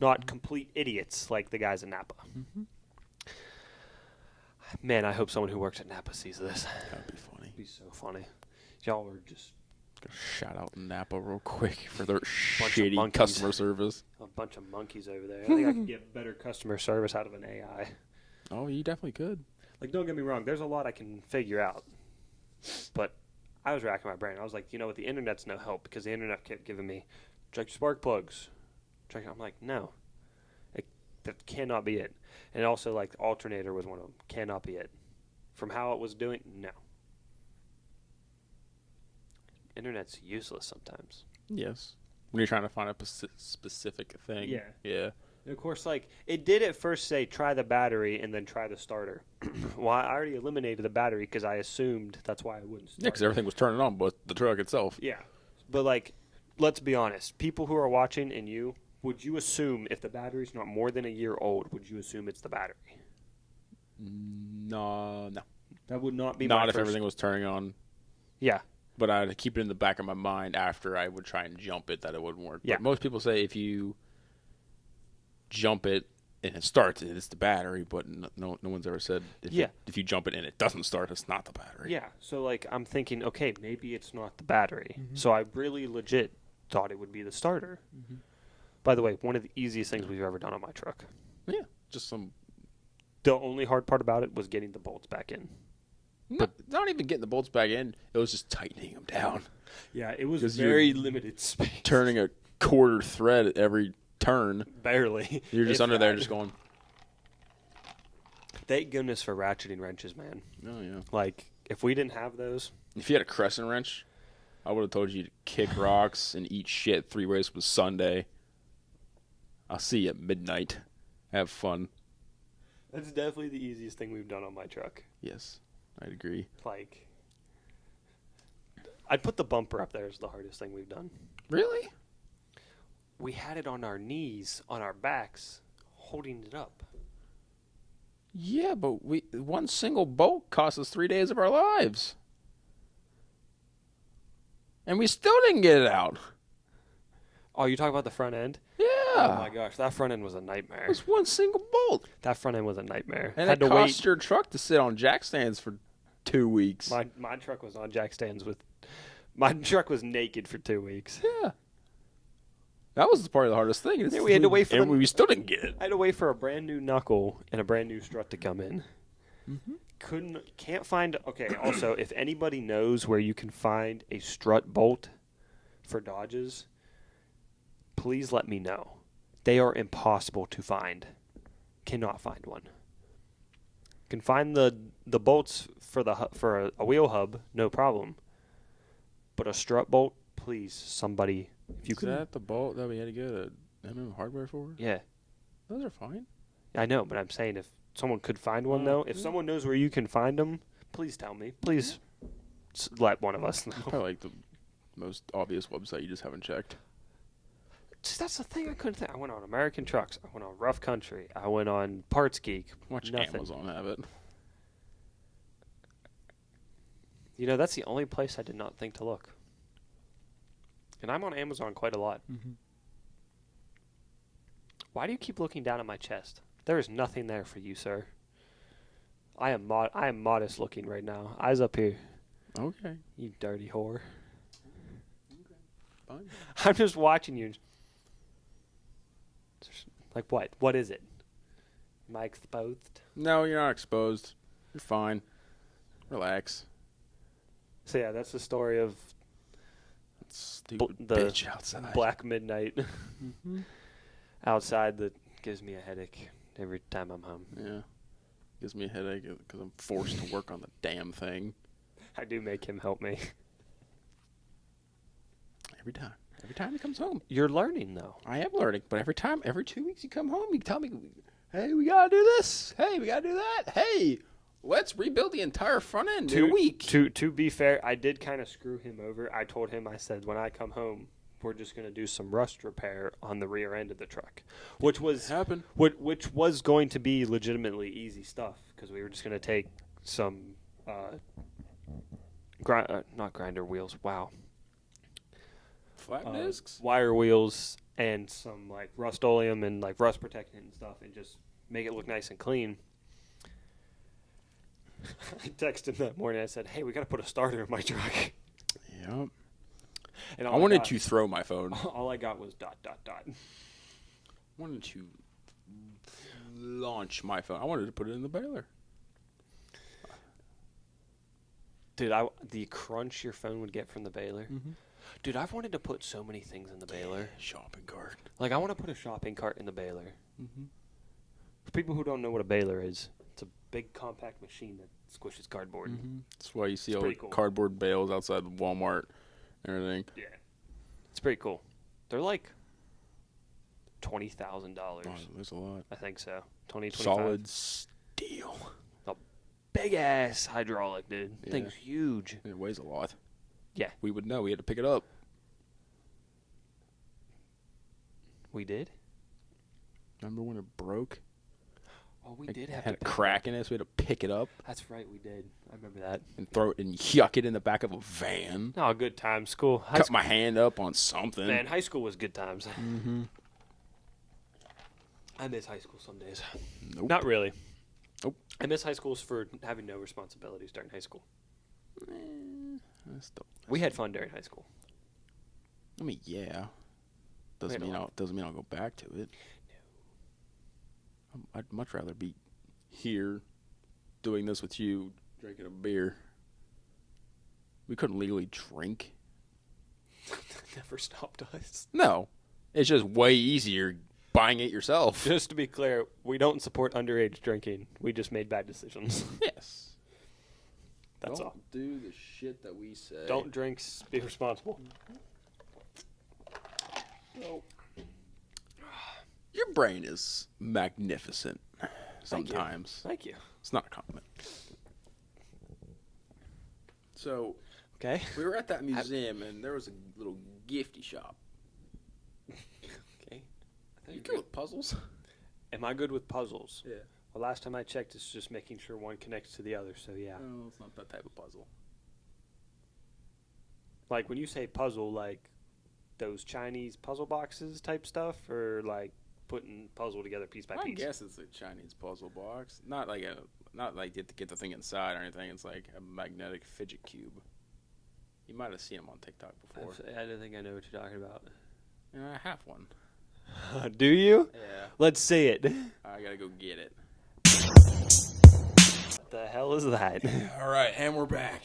not complete idiots like the guys in Napa. Man, I hope someone who works at Napa sees this. That'd be funny. It'd be so funny. Y'all are just shout out Napa real quick for their Bunch shitty customer service. a bunch of monkeys over there. I think I could get better customer service out of an AI. Oh, you definitely could. Like, don't get me wrong. There's a lot I can figure out. But I was racking my brain. I was like, you know what? The internet's no help because the internet kept giving me, check your spark plugs. I'm like, no. That cannot be it. And also, like, the alternator was one of them. Cannot be it. From how it was doing, no. Internet's useless sometimes. Yes. When you're trying to find a specific thing. Yeah. Yeah. And of course, like, it did at first say try the battery and then try the starter. Well, I already eliminated the battery because I assumed that's why I wouldn't start. Yeah, because everything was turning on but the truck itself. Yeah. But, like, let's be honest. People who are watching and you, would you assume if the battery's not more than a year old, would you assume it's the battery? No. That would not be Not if everything was turning on. Yeah. But I'd keep it in the back of my mind after I would try and jump it that it wouldn't work. Yeah. But most people say if you jump it and it starts, it's the battery. But no one's ever said if you jump it and it doesn't start, it's not the battery. Yeah. So, like, I'm thinking, okay, maybe it's not the battery. So I really legit thought it would be the starter. By the way, one of the easiest things we've ever done on my truck. Yeah. Just some. The only hard part about it was getting the bolts back in. Not even getting the bolts back in. It was just tightening them down. Yeah, it was 'Cause very limited space. Turning a quarter thread at every turn. Barely. You're just under there just going. Thank goodness for ratcheting wrenches, man. Oh, yeah. Like, if we didn't have those. If you had a crescent wrench, I would have told you to kick rocks and eat shit 3 ways with Sunday. I'll see you at midnight. Have fun. That's definitely the easiest thing we've done on my truck. Yes, I'd agree. Like, I'd put the bumper up there as the hardest thing we've done. Really? We had it on our knees, on our backs, holding it up. Yeah, but one single bolt cost us 3 days of our lives. And we still didn't get it out. Oh, you talking about the front end? Yeah. Oh my gosh, that front end was a nightmare. It was one single bolt. That front end was a nightmare. And had it to cost wait. your truck to sit on jack stands for 2 weeks. My truck was on jack stands with. My truck was naked for 2 weeks. Yeah. That was probably the hardest thing. Yeah, we had to wait for we still didn't get it. I had to wait for a brand new knuckle and a brand new strut to come in. Can't find. Okay. Also, if anybody knows where you can find a strut bolt for Dodges, please let me know. They are impossible to find. Cannot find one. Can find the bolts for a wheel hub, no problem. But a strut bolt, please, somebody. If you Is could. that the bolt that we had to get a MM hardware for? Yeah. Those are fine. I know, but I'm saying if someone could find one, though, if someone knows where you can find them, please tell me. Please let one of us know. Probably like the most obvious website you just haven't checked. See, that's the thing I couldn't think. I went on American Trucks. I went on Rough Country. I went on Parts Geek. Watch Nothing. Amazon have it. You know, that's the only place I did not think to look. And I'm on Amazon quite a lot. Why do you keep looking down at my chest? There is nothing there for you, sir. I am modest looking right now. Eyes up here. Okay. You dirty whore. Fine. I'm just watching you. Like what? What is it? Am I exposed? No, you're not exposed. You're fine. Relax. So yeah, that's the story of Stupid the bitch outside. Black Midnight outside that gives me a headache every time I'm home. Yeah. Gives me a headache because I'm forced to work on the damn thing. I do make him help me. Every time. Every time he comes home. You're learning, though. I am learning, but every 2 weeks you come home, you tell me, hey, we got to do this. Hey, we got to do that. Hey, let's rebuild the entire front end in a week. To be fair, I did kind of screw him over. I told him, I said, when I come home, we're just going to do some rust repair on the rear end of the truck, which was going to be legitimately easy stuff because we were just going to take some not grinder wheels. Wow. Flat discs? Wire wheels and some like Rust-Oleum and like rust protectant and stuff and just make it look nice and clean. I texted him that morning. I said, hey, we got to put a starter in my truck. Yep. And I wanted to throw my phone. All I got was ... I wanted to launch my phone. I wanted to put it in the baler. Dude, the crunch your phone would get from the baler. Mm-hmm. Dude, I've wanted to put so many things in the baler. Shopping cart. Like, I want to put a shopping cart in the baler. Mm-hmm. For people who don't know what a baler is, it's a big compact machine that squishes cardboard. Mm-hmm. That's why you see all the cardboard bales outside Walmart and everything. Yeah. It's pretty cool. They're like $20,000. Oh, that's a lot. I think so. 25. Solid steel. A big-ass hydraulic, dude. Yeah. Thing's huge. It weighs a lot. Yeah. We would know. We had to pick it up. We did? Remember when it broke? Oh, we did have had a crack in it, so we had to pick it up. That's right, we did. I remember that. And throw it and yuck it in the back of a van. Oh, good times. School. Cut my hand up on something. Man, high school was good times. Mm-hmm. I miss high school some days. Nope. Not really. Nope. I miss high schools for having no responsibilities during high school. We had fun during high school. I mean, yeah. Doesn't mean I'll go back to it. No. I'd much rather be here doing this with you, drinking a beer. We couldn't legally drink. Never stopped us. No. It's just way easier buying it yourself. Just to be clear, we don't support underage drinking. We just made bad decisions. Yes. That's all. Don't do the shit that we say. Don't drink. Be responsible. No. Your brain is magnificent sometimes. Thank you. It's not a compliment. So, okay, we were at that museum, and there was a little gifty shop. Okay. You good with puzzles? Am I good with puzzles? Yeah. Well, last time I checked, it's just making sure one connects to the other, so yeah. No, it's not that type of puzzle. Like, when you say puzzle, like those Chinese puzzle boxes type stuff, or like putting puzzle together piece by piece? I guess it's a Chinese puzzle box. Not like you have to get the thing inside or anything. It's like a magnetic fidget cube. You might have seen them on TikTok before. I don't think I know what you're talking about. Yeah, I have one. Do you? Yeah. Let's see it. I gotta go get it. What the hell is that? All right, and we're back.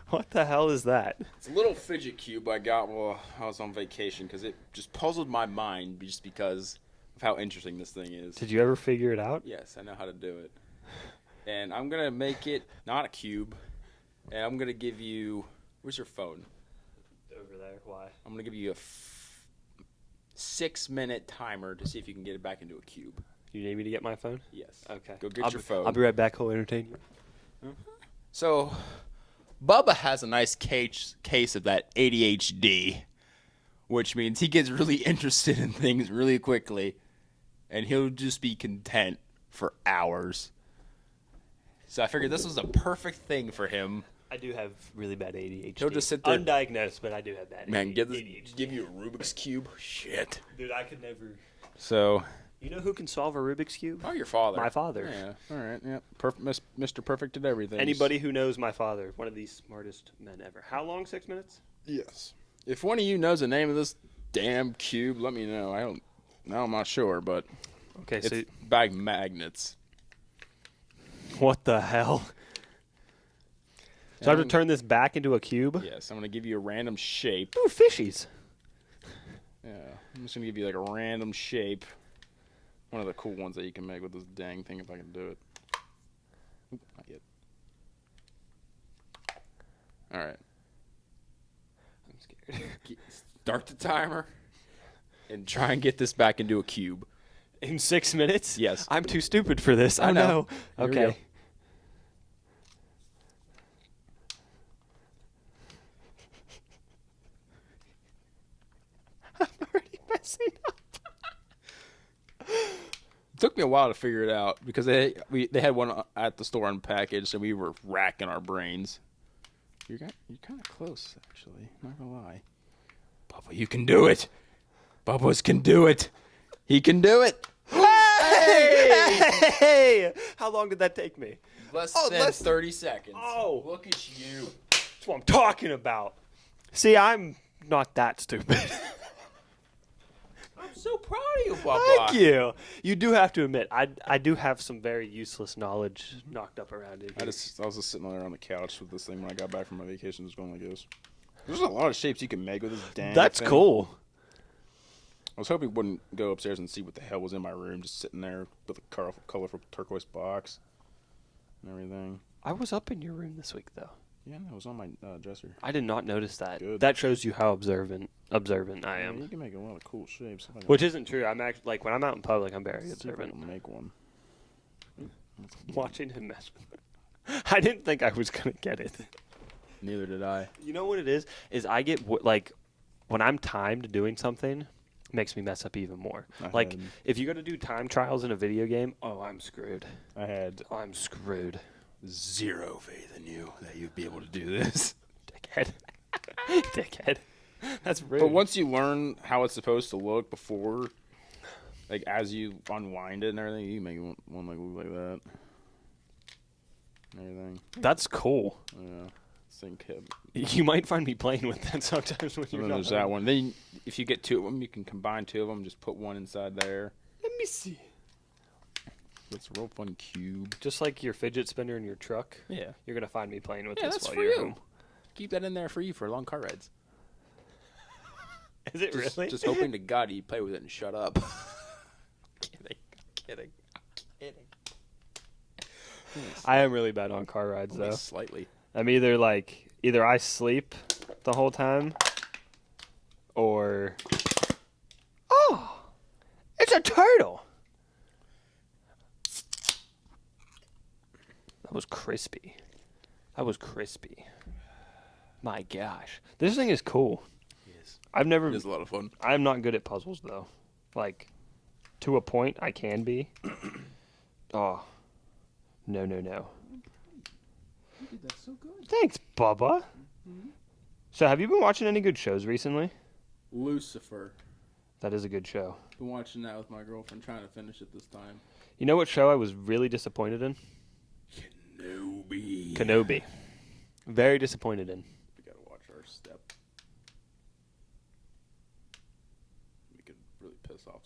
What the hell is that? It's a little fidget cube I got while I was on vacation because it just puzzled my mind just because of how interesting this thing is. Did you ever figure it out? Yes, I know how to do it. And I'm going to make it not a cube, and I'm going to give you... Where's your phone? Over there. Why? I'm going to give you a 6-minute timer to see if you can get it back into a cube. You need me to get my phone? Yes. Okay. Go get your phone. I'll be right back. I'll entertain you. So... Bubba has a nice case of that ADHD, which means he gets really interested in things really quickly, and he'll just be content for hours. So I figured this was a perfect thing for him. I do have really bad ADHD. He'll just sit there. Undiagnosed, but I do have bad ADHD. Man, give you a Rubik's Cube? Shit. Dude, I could never. So... You know who can solve a Rubik's Cube? Oh, your father. My father. Yeah, all right, yeah. Mr. Perfect at everything. Anybody who knows my father, one of the smartest men ever. How long, 6 minutes? Yes. If one of you knows the name of this damn cube, let me know. I'm not sure, but okay, it's so bag magnets. What the hell? So I have to turn this back into a cube? Yes, I'm going to give you a random shape. Ooh, fishies. Yeah, I'm just going to give you like a random shape. One of the cool ones that you can make with this dang thing if I can do it. Oop, not yet. All right. I'm scared. Start the timer and try and get this back into a cube. In 6 minutes? Yes. I'm too stupid for this. I know. No. Here we go. Okay. I'm already messing up. It took me a while to figure it out because they had one at the store unpackaged, and we were racking our brains. You're kind of close, actually. Not gonna lie. Bubba, you can do it. Bubba's can do it. He can do it. Hey! How long did that take me? Less than 30 seconds. Oh. Look at you. That's what I'm talking about. See, I'm not that stupid. I'm so proud of you, Bubba. Thank you. You do have to admit, I do have some very useless knowledge knocked up around it. I was just sitting there on the couch with this thing when I got back from my vacation, just going like this. There's a lot of shapes you can make with this dang That's thing. cool. I was hoping you wouldn't go upstairs and see what the hell was in my room, just sitting there with a colorful turquoise box and everything. I was up in your room this week, though. Yeah, no, it was on my dresser. I did not notice that. Good. That shows you how observant I Yeah, am. you can make a lot of cool shapes. Which isn't true. I'm actually like when I'm out in public, I'm very See if I observant. can make one. Watching him mess with it. I didn't think I was gonna get it. Neither did I. You know what it is? Is I get like when I'm timed doing something, it makes me mess up even more. Like if you got to do time trials in a video game, oh, I'm screwed. I'm screwed. Zero faith in you that you'd be able to do this. Dickhead. Dickhead. That's rude. But once you learn how it's supposed to look before, like as you unwind it and everything, you can make one like look like that. And everything. That's cool. Yeah. Sync him. You might find me playing with that sometimes when you're And then not there's that one. Then if you get two of them, you can combine two of them. Just put one inside there. Let me see. It's a real fun cube. Just like your fidget spinner in your truck. Yeah. You're gonna find me playing with Yeah, this that's while for you're you. home. Keep that in there for you for long car rides. Is it really? Just hoping to God you play with it and shut up. Kidding. I am really bad on car rides Only though. slightly. I'm either I sleep the whole time, or it's a turtle. That was crispy. My gosh, this thing is cool. Yes. I've never. It is a lot of fun. I'm not good at puzzles though. Like, to a point, I can be. Oh, no. You did that so good. Thanks, Bubba. So, have you been watching any good shows recently? Lucifer. That is a good show. Been watching that with my girlfriend, trying to finish it this time. You know what show I was really disappointed in? Kenobi. Very disappointed in. We gotta watch our step. We could really piss off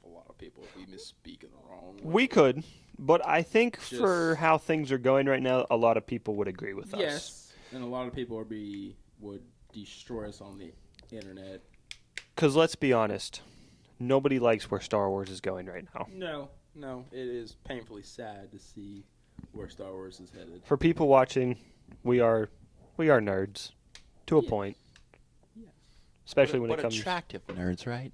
a lot of people if we misspeak in the wrong way. We could, but I think for how things are going right now, a lot of people would agree with us. Yes, and a lot of people would destroy us on the internet. Because let's be honest, nobody likes where Star Wars is going right now. No, it is painfully sad to see where Star Wars is headed. For people watching, we are nerds to a point. Yes. Especially when it comes attractive nerds, right?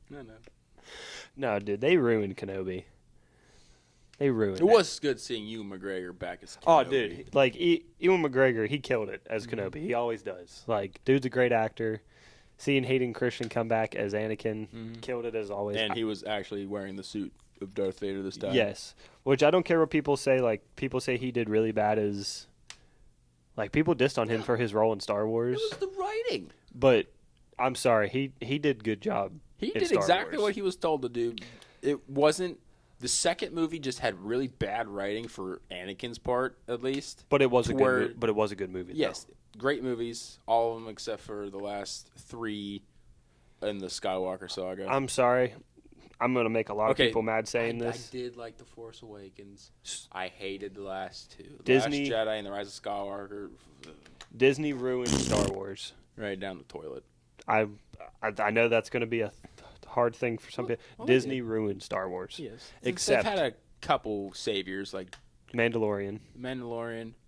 No. No, dude, they ruined Kenobi. They ruined it. It was good seeing Ewan McGregor back as Kenobi. Oh, dude. Like, Ewan McGregor, he killed it as Kenobi. He always does. Like, dude's a great actor. Seeing Hayden Christian come back as Anakin, killed it as always. And he was actually wearing the suit of Darth Vader this time. Yes. Which I don't care what people say. Like, people say he did really bad as... Like, people dissed on him for his role in Star Wars. It was the writing. But, I'm sorry. He did good job. He in did Star exactly Wars. what he was told to do. It wasn't... The second movie just had really bad writing for Anakin's part, at least. But it was a good movie. Yes, great movies, all of them except for the last three in the Skywalker saga. I'm sorry. I'm gonna make a lot of people mad saying this. I did like The Force Awakens. I hated the last two. Disney, Last Jedi and The Rise of Skywalker. Disney ruined Star Wars. Right down the toilet. I know that's gonna be a hard thing for some people. Disney ruined Star Wars. Yes. Except they've had a couple saviors like Mandalorian,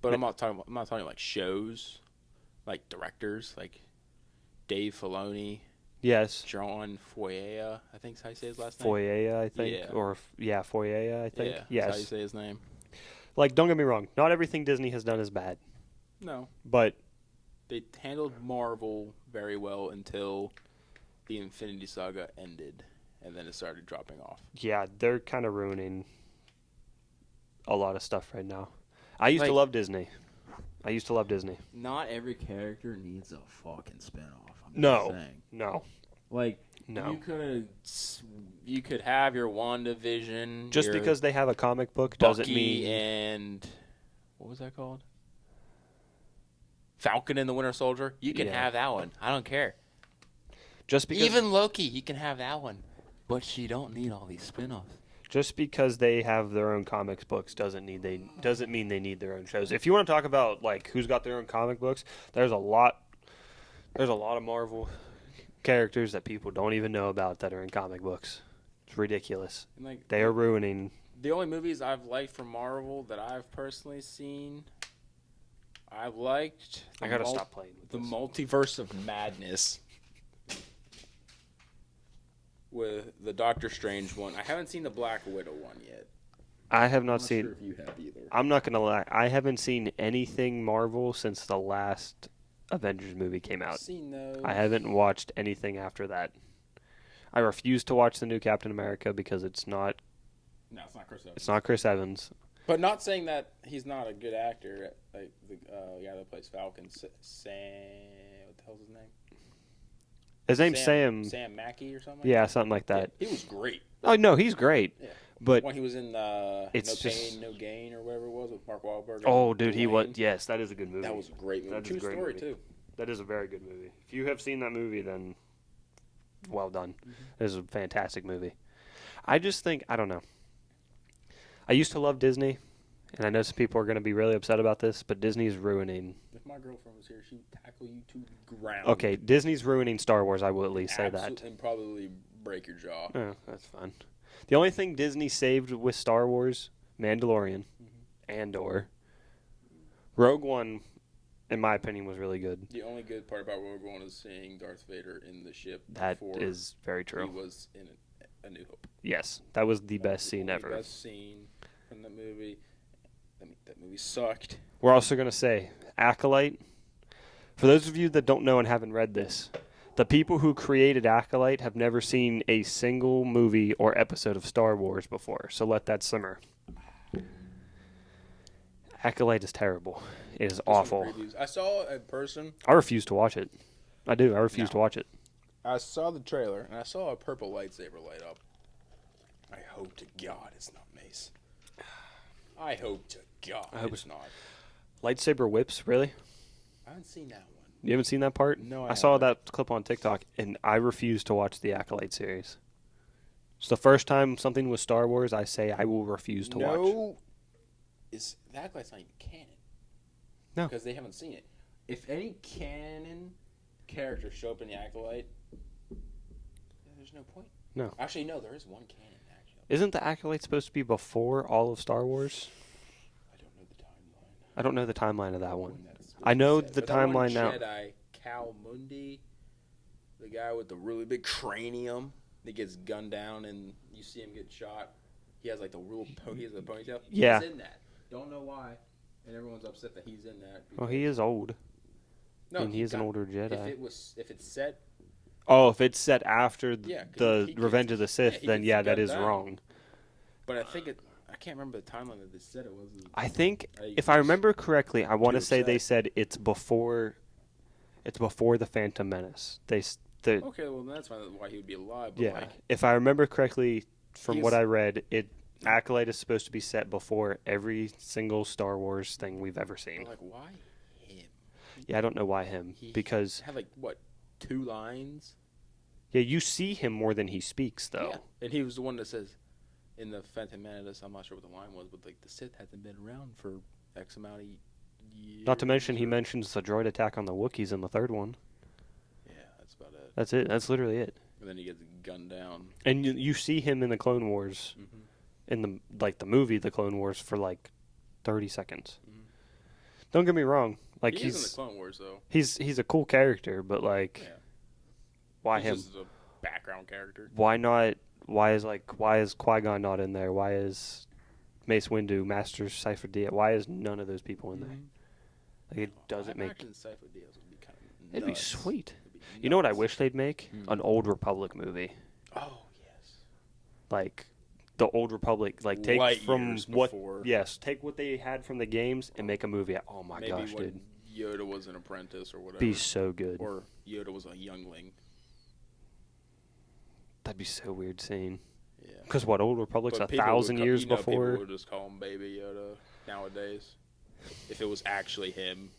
but I'm not talking like shows, like directors, like Dave Filoni. Yes. John Foyea, I think is how you say his last name. Foyea, I think. Yeah. Or, Foyea, I think. Yeah, yes. that's how you say his name. Like, don't get me wrong. Not everything Disney has done is bad. No. But they handled Marvel very well until the Infinity Saga ended, and then it started dropping off. Yeah, they're kind of ruining a lot of stuff right now. I used to love Disney. Not every character needs a fucking spinoff. No. Like, no. You could have your WandaVision. Just your because they have a comic book Bucky doesn't mean. And what was that called? Falcon and the Winter Soldier. You can have that one. I don't care. Just because even Loki, you can have that one. But you don't need all these spin-offs. Just because they have their own comics books doesn't mean they need their own shows. If you want to talk about like who's got their own comic books, there's a lot of Marvel characters that people don't even know about that are in comic books. It's ridiculous. And like, they are ruining. The only movies I've liked from Marvel that I've personally seen, I've liked. I gotta stop playing with the this. Multiverse of Madness. With the Doctor Strange one. I haven't seen the Black Widow one yet. I have not seen. Sure if you have either. I'm not gonna lie. I haven't seen anything Marvel since the last Avengers movie came out. I've seen those. I haven't watched anything after that. I refuse to watch the new Captain America because it's not. No, it's not Chris Evans. It's not Chris Evans. But not saying that he's not a good actor. Like the guy that plays Falcon, Sam. What the hell's his name? His name's Sam. Sam Mackie or something. Yeah, something like that. Yeah, he was great. Oh no, he's great. Yeah. But when he was in No Pain, No Gain or whatever it was with Mark Wahlberg. Oh, dude, he was. Yes, that is a good movie. That was a great movie. True story too. That is a very good movie. If you have seen that movie, then well done. It is a fantastic movie. I just think I don't know. I used to love Disney, and I know some people are going to be really upset about this, but Disney's ruining. If my girlfriend was here, she would tackle you to the ground. Okay, Disney's ruining Star Wars. I will at least say that. And probably break your jaw. Oh, that's fine. The only thing Disney saved with Star Wars, Mandalorian, Andor, Rogue One, in my opinion, was really good. The only good part about Rogue One is seeing Darth Vader in the ship. That is very true. He was in A New Hope. Yes, that was the best scene ever. The best scene from the movie. I mean, that movie sucked. We're also going to say Acolyte. For those of you that don't know and haven't read this, the people who created Acolyte have never seen a single movie or episode of Star Wars before, so let that simmer. Acolyte is terrible. It is awful. I saw it in person. I refuse to watch it. I do. I refuse to watch it. I saw the trailer, and I saw a purple lightsaber light up. I hope to God it's not Mace. I hope to God it's not. Lightsaber whips, really? I haven't seen that one. You haven't seen that part? No, I saw that clip on TikTok, and I refuse to watch the Acolyte series. It's the first time something with Star Wars I say I will refuse to watch. No, the Acolyte's not even canon. No. Because they haven't seen it. If any canon characters show up in the Acolyte, there's no point. No. Actually, no, there is one canon, actually. Isn't the Acolyte supposed to be before all of Star Wars? I don't know the timeline. I don't know the timeline of that one. I know the timeline now. Jedi, Cal Mundi, the guy with the really big cranium that gets gunned down and you see him get shot. He has like the real he has a ponytail. Yeah. He's in that. Don't know why. And everyone's upset that he's in that. Well, he is old. No, I mean, he is an older Jedi. If it's set. Oh, if it's set after the he Revenge of the Sith, then that is wrong. But I think I can't remember the timeline that they said it was. I think, if I remember correctly, I want to say they said it's before the Phantom Menace. Okay, well that's fine. Why he would be alive. But yeah, if I remember correctly, from what I read, Acolyte is supposed to be set before every single Star Wars thing we've ever seen. Like, why him? Yeah, I don't know why him. Because had like what, 2 lines? Yeah, you see him more than he speaks, though. Yeah. And he was the one that says, in the Phantom Menace, I'm not sure what the line was, but like the Sith hasn't been around for X amount of years. Not to mention, he mentions the droid attack on the Wookiees in the third one. Yeah, that's about it. That's it. That's literally it. And then he gets gunned down. And you see him in the Clone Wars, in the movie The Clone Wars, for like 30 seconds. Don't get me wrong. Like he's in the Clone Wars though. He's a cool character, but like, why he's him? Just a background character. Why not? Why is Qui-Gon not in there? Why is Mace Windu, Master Cypher Diaz? Why is none of those people in there? Like, it doesn't make. Cypher Diaz would be kind of It'd be sweet. You know what I wish they'd make? An Old Republic movie. Oh yes. Like the Old Republic. Like take Light from years what? before. Yes, take what they had from the games and make a movie. Oh my gosh, when dude. Yoda was an apprentice or whatever. Be so good. Or Yoda was a youngling. That'd be so weird seeing. Yeah. Because what, Old Republic's 1,000 years before? People would just call him Baby Yoda nowadays. If it was actually him,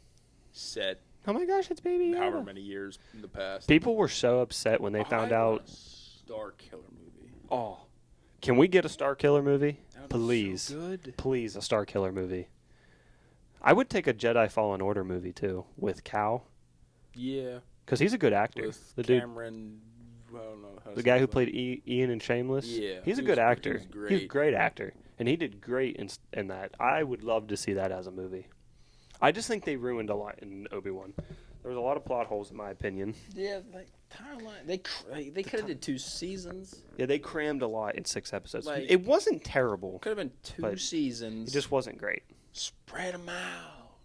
set. Oh my gosh, it's Baby Yoda. However many years in the past. People were so upset when they found out. A Star Killer movie. Oh, can we get a Star Killer movie? Please, so good. Please, a Star Killer movie. I would take a Jedi Fallen Order movie too with Cal. Yeah. Because he's a good actor. With the Cameron. I don't know the guy who played Ian in Shameless. Yeah, he's a good actor. He's a great actor, and he did great in that. I would love to see that as a movie. I just think they ruined a lot in Obi-Wan. There was a lot of plot holes, in my opinion. Yeah, like timeline. They could have did 2 seasons. Yeah, they crammed a lot in 6 episodes. Like, it wasn't terrible. Could have been 2 seasons. It just wasn't great. Spread them out.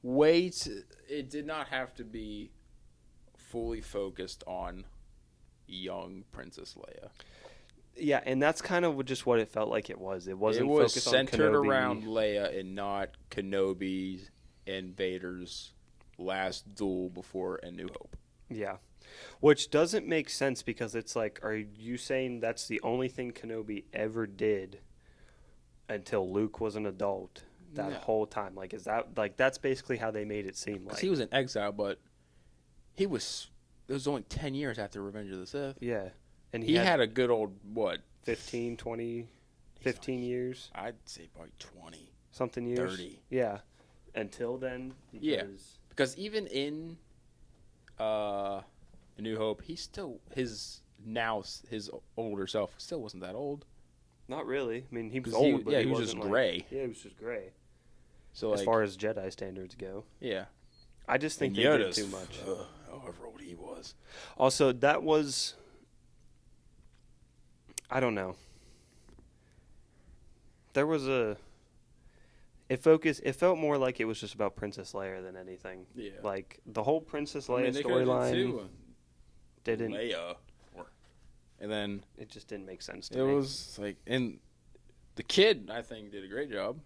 Wait, it did not have to be fully focused on young Princess Leia. Yeah, and that's kind of just what it felt like it was. It wasn't focused centered on Kenobi. around Leia and not Kenobi and Vader's last duel before A New Hope. Yeah. Which doesn't make sense because it's like, are you saying that's the only thing Kenobi ever did until Luke was an adult that whole time? Like, is that, like, that's basically how they made it seem like. Because he was in exile, but it was only 10 years after Revenge of the Sith. Yeah. And he had a good old, 15, 20, 15 years? I'd say probably 20. Something years? 30. Yeah. Until then? Because even in A New Hope, his older self still wasn't that old. Not really. I mean, he was old, but he was wasn't just gray. Yeah, he was just gray. So as far as Jedi standards go. Yeah. I just think they did too much. However old he was. Also, that was... I don't know. There was a... It felt more like it was just about Princess Leia than anything. Yeah. Like, the whole Princess Leia storyline didn't... Leia. And then... It just didn't make sense to me. It was like... And the kid, I think, did a great job.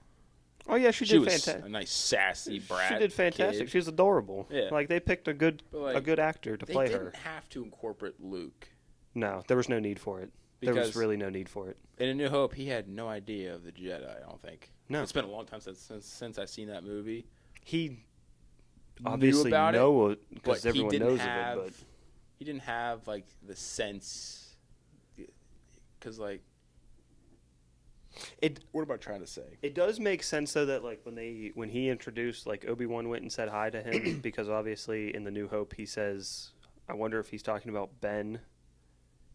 Oh, yeah, she did fantastic. A nice, sassy brat. She did fantastic. Kid. She was adorable. Yeah. Like, they picked a good actor to play her. They didn't have to incorporate Luke. No, there was no need for it. There was really no need for it. In A New Hope, he had no idea of the Jedi, I don't think. No. It's been a long time since I've seen that movie. He obviously knew it because everyone knows of it, but... He didn't have, like, the sense... Because, like... What am I trying to say? It does make sense, though, that, like, when he introduced, like, Obi-Wan went and said hi to him, because obviously in The New Hope he says, I wonder if he's talking about Ben.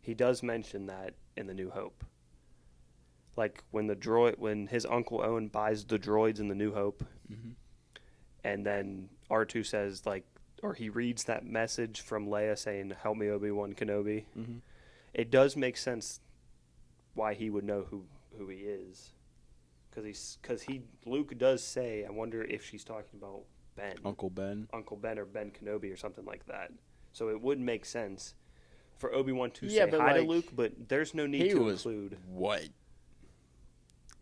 He does mention that in The New Hope. Like, when his Uncle Owen buys the droids in The New Hope, and then R2 says, like, or he reads that message from Leia saying, help me, Obi-Wan Kenobi, it does make sense why he would know who he is. Because Luke does say, I wonder if she's talking about Ben. Uncle Ben or Ben Kenobi or something like that. So it would make sense for Obi-Wan to say hi to Luke, but there's no need to include. What?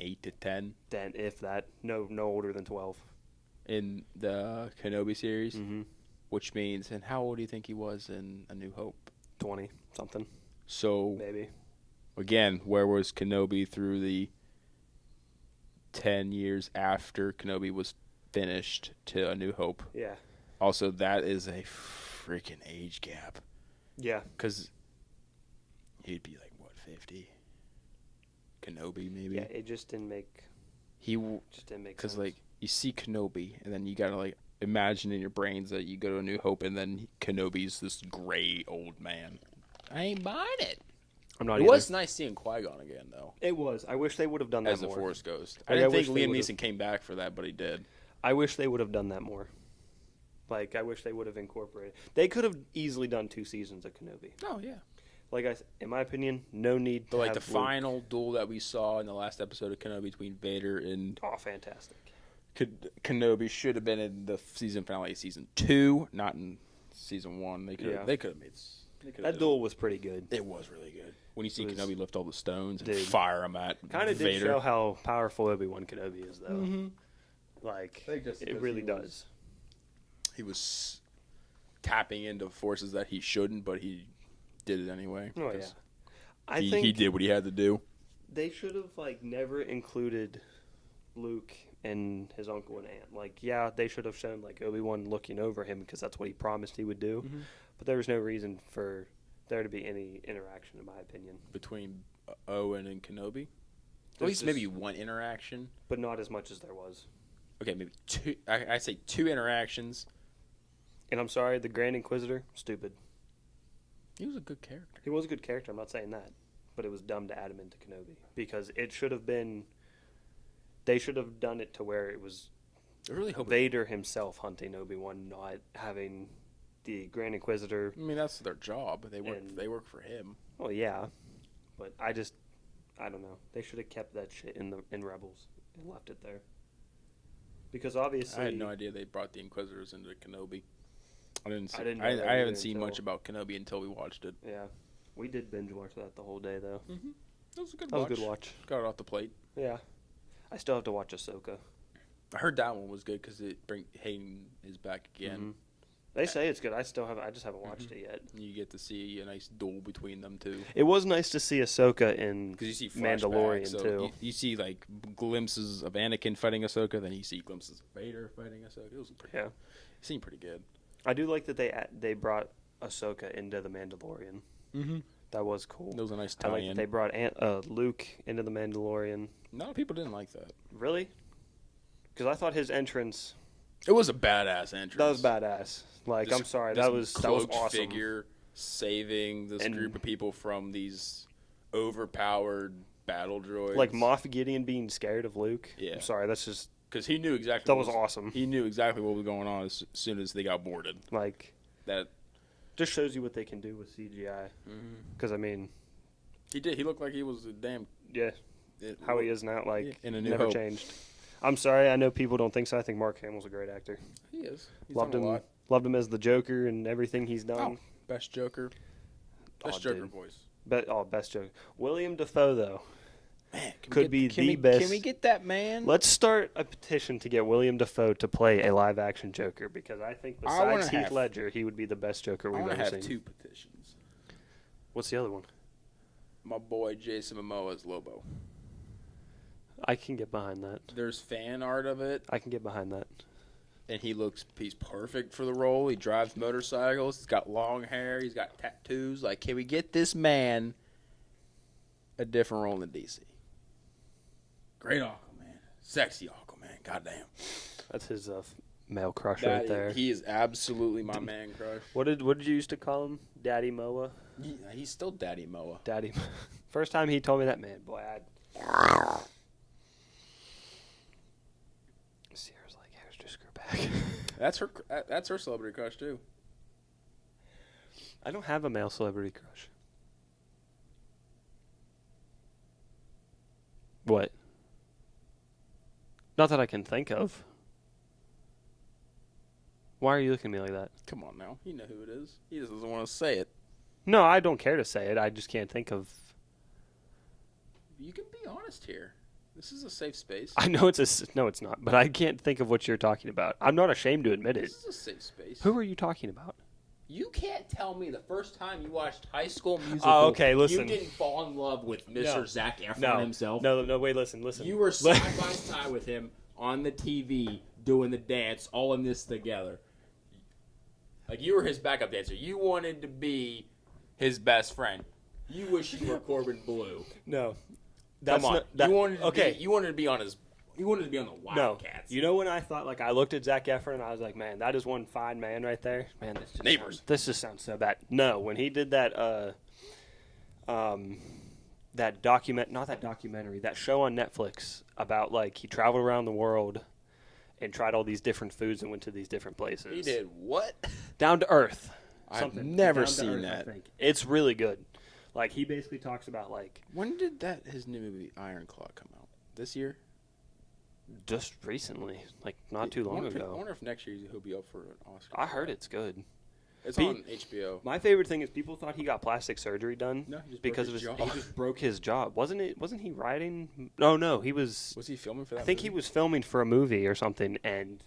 8 to 10? Then, if that. No older than 12. In the Kenobi series? Which means, and how old do you think he was in A New Hope? 20, something. So, maybe. Again, where was Kenobi through the 10 years after Kenobi was finished to A New Hope? Yeah. Also, that is a freaking age gap. Yeah. Because He'd be like, what, 50? Kenobi, maybe? Yeah, it just didn't make sense. Because, like, you see Kenobi, and then you got to, like, imagine in your brains that you go to A New Hope, and then Kenobi's this gray old man. I ain't buying it. I'm not It either. was nice seeing Qui-Gon again, though. It was. I wish they would have done that as more. a Force Ghost. Like, I didn't think wish they Liam would've- Neeson came back for that, but he did. I wish they would have done that more. Like, I wish they would have incorporated. They could have easily done 2 seasons of Kenobi. Oh, yeah. Like, in my opinion, no need to But, like, have the Luke. final duel that we saw in the last episode of Kenobi between Vader and Oh, fantastic. Kenobi should have been in the season finale of season 2, not in season 1. They could have made. That duel was pretty good. It was really good. When you see was- Kenobi lift all the stones and Dude. fire them at Kind of Vader. did show how powerful Obi-Wan Kenobi is, though. Mm-hmm. Like, think just it because really he does. He was tapping into forces that he shouldn't, but he did it anyway. Oh, yeah. 'cause I he think did what he had to do. they should have, like, never included Luke and his uncle and aunt. Like, yeah, they should have shown, like, Obi-Wan looking over him because that's what he promised he would do. Mm-hmm. But there was no reason for there to be any interaction, in my opinion. Between Owen and Kenobi. At There's least just- maybe one interaction. But not as much as there was. Okay, maybe 2. I say 2 interactions. And I'm sorry, the Grand Inquisitor, stupid. He was a good character. He was a good character, I'm not saying that. But it was dumb to add him into Kenobi. Because it should have been... They should have done it to where it was I really hope. Vader himself hunting Obi-Wan, not having the Grand Inquisitor. I mean, that's their job. They work. And- They work for him. Well, yeah. But I don't know. They should have kept that shit in Rebels and left it there. Because obviously... I had no idea they brought the Inquisitors into Kenobi. I didn't. See, I didn't know I that haven't either seen until- much about Kenobi until we watched it. Yeah. We did binge watch that the whole day, though. Mm-hmm. That was a good That watch. was a good watch. Got it off the plate. Yeah. I still have to watch Ahsoka. I heard that one was good because Hayden is back again. Mhm. They say it's good. I just haven't watched it yet. You get to see a nice duel between them two. It was nice to see Ahsoka in Because you see Mandalorian, flashbacks, so too. You see like glimpses of Anakin fighting Ahsoka, then you see glimpses of Vader fighting Ahsoka. It was pretty. Yeah. It seemed pretty good. I do like that they brought Ahsoka into the Mandalorian. Mm-hmm. That was cool. That was a nice I like that tie-in. they brought Luke into the Mandalorian. A lot of people didn't like that. Really? Because I thought his entrance It was a badass entrance. that was badass. Like, This- I'm sorry, this that was cloaked awesome. figure saving this And- group of people from these overpowered battle droids. Like Moff Gideon being scared of Luke. Yeah. I'm sorry, that's just because he knew exactly. that what was awesome. He knew exactly what was going on as soon as they got boarded. Like, That just shows you what they can do with CGI. Because I mean, he did. He looked like he was a damn. yeah, how he is now, like in A New never Hope. changed. I'm sorry, I know people don't think so. I think Mark Hamill's a great actor. He is. He's Loved done him. a lot. Loved him as the Joker and everything he's done. Best Joker. Best Oh, Joker dude. voice. Best Joker. William Dafoe though. Man, Could be the best. Can we get that man? Let's start a petition to get William Dafoe to play a live action Joker because I think I wanna besides Heath have- Ledger, he would be the best Joker I we've want to ever have seen. 2 petitions. What's the other one? My boy Jason Momoa as Lobo. I can get behind that. There's fan art of it, I can get behind that. and he's perfect for the role. He drives motorcycles. He's got long hair. He's got tattoos. Like, can we get this man a different role than DC? Great Aquaman, sexy Aquaman. Goddamn, That's his male crush That right is- there. He is absolutely my man crush. What did you used to call him? Daddy Moa? He's still Daddy Moa. Daddy. First time he told me that, man, boy, Sierra's like, here's your screw back. That's her celebrity crush too. I don't have a male celebrity crush. What? Not that I can think of. Why are you looking at me like that? Come on now, you know who it is. He just doesn't want to say it. No, I don't care to say it. I just can't think of. You can be honest here. This is a safe space. I know no, it's not. But I can't think of what you're talking about. I'm not ashamed to admit it. This is a safe space. Who are you talking about? You can't tell me the first time you watched High School Musical. Oh, okay, listen. You didn't fall in love with Mr. No. Zac Efron No, himself. no. Wait, listen. You were side by side with him on the TV doing the dance, all in this together. Like, you were his backup dancer. You wanted to be his best friend. You wish you were Corbin Blue. No. Come on. That, you wanted to okay. Be, you wanted to be on his. You wanted to be on the Wildcats. No. You know when I thought, like, I looked at Zac Efron and I was like, man, that is one fine man right there. Man, this just sounds so bad. No, when he did that, that documentary, that show on Netflix about, like, he traveled around the world and tried all these different foods and went to these different places. He did what? Down to Earth. I've never seen that. It's really good. Like, he basically talks about, like... When did his new movie, Iron Claw, come out? This year? Just recently. Like, not too long ago. I wonder if next year he'll be up for an Oscar. I heard it's good. It's on HBO. My favorite thing is people thought he got plastic surgery done because he just broke his jaw. Wasn't he writing? No, he was... Was he filming for that I think movie? he was filming for a movie or something, and...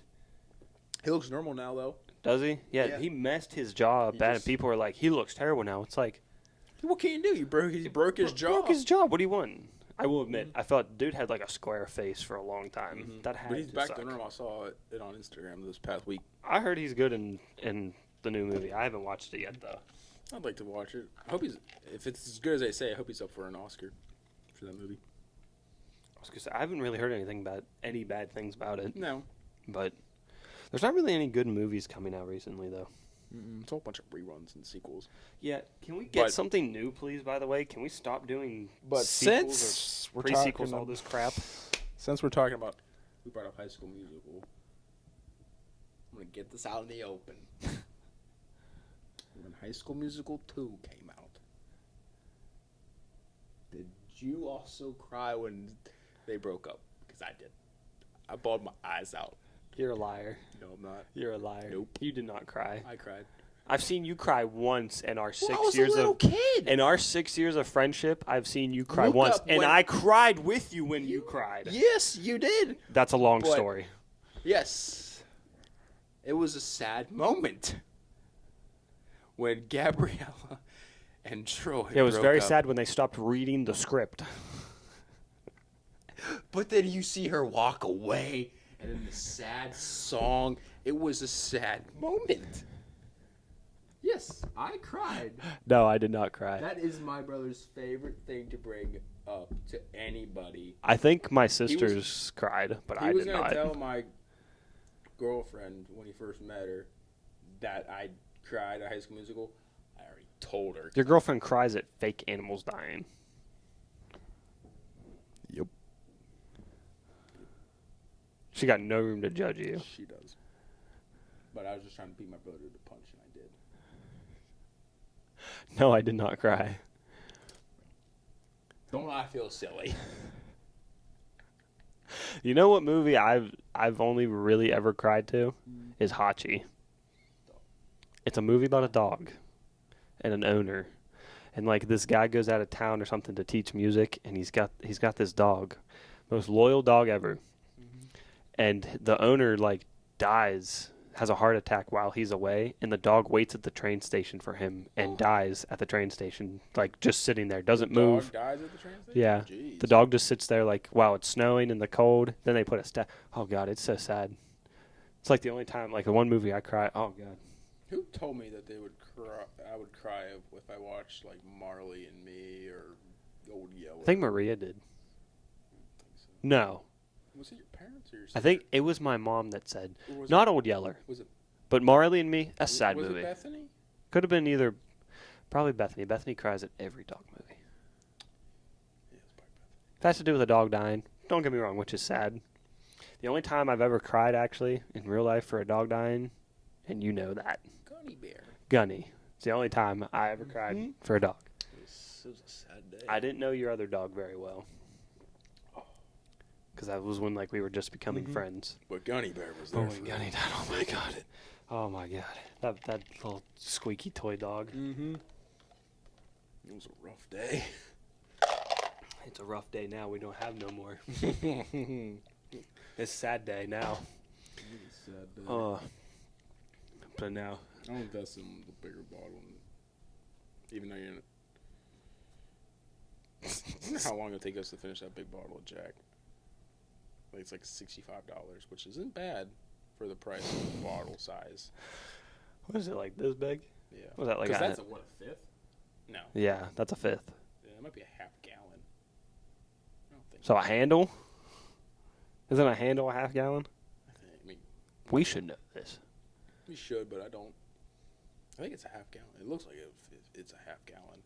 He looks normal now, though. Does he? Yeah. He messed his jaw bad, and people are like, he looks terrible now. It's like... What can you do? He broke his jaw. Broke his jaw. What do you want? I will admit, I thought dude had like a square face for a long time. Mm-hmm. But he's back to normal. I saw it on Instagram this past week. I heard he's good in the new movie. I haven't watched it yet though. I'd like to watch it. I hope if it's as good as they say, I hope he's up for an Oscar for that movie. I was gonna say I haven't really heard any bad things about it. No, but there's not really any good movies coming out recently though. It's a whole bunch of reruns and sequels. Yeah, can we get something new, please? By the way, can we stop doing sequels or pre-sequels, all this crap? Since we're talking about, we brought up High School Musical. I'm gonna get this out in the open. When High School Musical 2 came out, did you also cry when they broke up? Because I did. I bawled my eyes out. You're a liar. No, I'm not. You're a liar. Nope. You did not cry. I cried. I've seen you cry once in our 6 I was years a little kid. In our 6 years of friendship. I've seen you cry once, and I cried with you when you cried. Yes, you did. That's a long story. Yes, it was a sad moment when Gabriella and Troy. It was very up. sad when they stopped reading the script. But then you see her walk away. And then the sad song, it was a sad moment. Yes, I cried. No, I did not cry. That is my brother's favorite thing to bring up to anybody. I think my sisters cried, but I did not. He was going to tell my girlfriend when he first met her that I cried at High School Musical. I already told her. Your girlfriend cries at fake animals dying. Yep. She got no room to judge you. She does. But I was just trying to beat my brother to the punch, and I did. No, I did not cry. Don't I feel silly? You know what movie I've only really ever cried to is Hachi. It's a movie about a dog and an owner. And like this guy goes out of town or something to teach music, and he's got this dog. Most loyal dog ever. And the owner, like, dies, has a heart attack while he's away, and the dog waits at the train station for him and dies at the train station, like, just sitting there, doesn't move. The dog dies at the train station? Yeah. Jeez. The dog just sits there, like, wow, it's snowing in the cold. Then they put a Oh, God, it's so sad. It's like the only time, like, the one movie I cry. Oh, God. Who told me that they would cry? I would cry if I watched, like, Marley and Me or Old Yeller. I think Maria did. No. Was it your parents or your sister? I think it was my mom that said, not Old Yeller. Was it? But Marley and Me, that's a sad movie. Was it Bethany? Could have been either, probably Bethany. Bethany cries at every dog movie. Yeah, it's probably Bethany. If it has to do with a dog dying, don't get me wrong, which is sad. The only time I've ever cried, actually, in real life for a dog dying, and you know that. Gunny Bear. Gunny. It's the only time I ever cried for a dog. It was a sad day. I didn't know your other dog very well. Because that was when, like, we were just becoming friends. But Gunny Bear was there. When Gunny died, oh my God. Oh my God. That little squeaky toy dog. Mm-hmm. It was a rough day. It's a rough day now. We don't have no more. It's a sad day now. It's a sad day. But now. I want to invest in the bigger bottle. Even though you're in it. I wonder how long it'll take us to finish that big bottle of Jack. Like it's like $65, which isn't bad for the price of the bottle size. What is it, like this big? Yeah. Was that like that's a fifth? No. Yeah, that's a fifth. Yeah, it might be a half gallon. I don't think So a handle? Isn't a handle a half gallon? I mean, We should know this. we should, but I don't. I think it's a half gallon. It looks like it's a half gallon.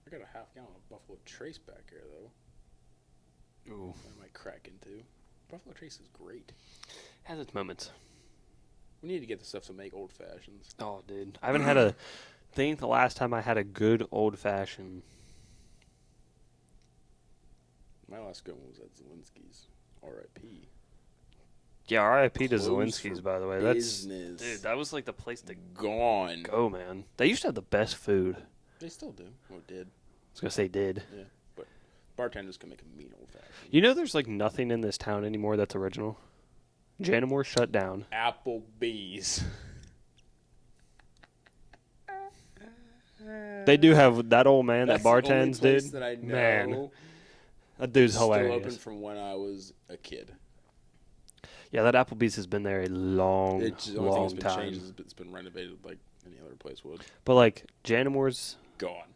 I got a half gallon of Buffalo Trace back here, though. Ooh. I might crack into. Buffalo Trace is great. Has its moments. We need to get the stuff to make old fashions. Oh, dude. I haven't had a... I think the last time I had a good old-fashioned... My last good one was at Zelensky's. R.I.P. Yeah, R.I.P. to Closed Zelensky's, for by the way. business. Dude, that was like the place to Gone. go, man. They used to have the best food. They still do. Or did. I was going to say did. Yeah. But bartenders can make a mean old fashioned. You know there's like nothing in this town anymore that's original? Janamore shut down. Applebee's. They do have that old man That's that bartends, the only place dude. that I know. Man, that dude's Still hilarious. open from when I was a kid. Yeah, that Applebee's has been there a long, The only thing long that's been time. changed is it's been renovated like any other place would. But like Janamore's Gone.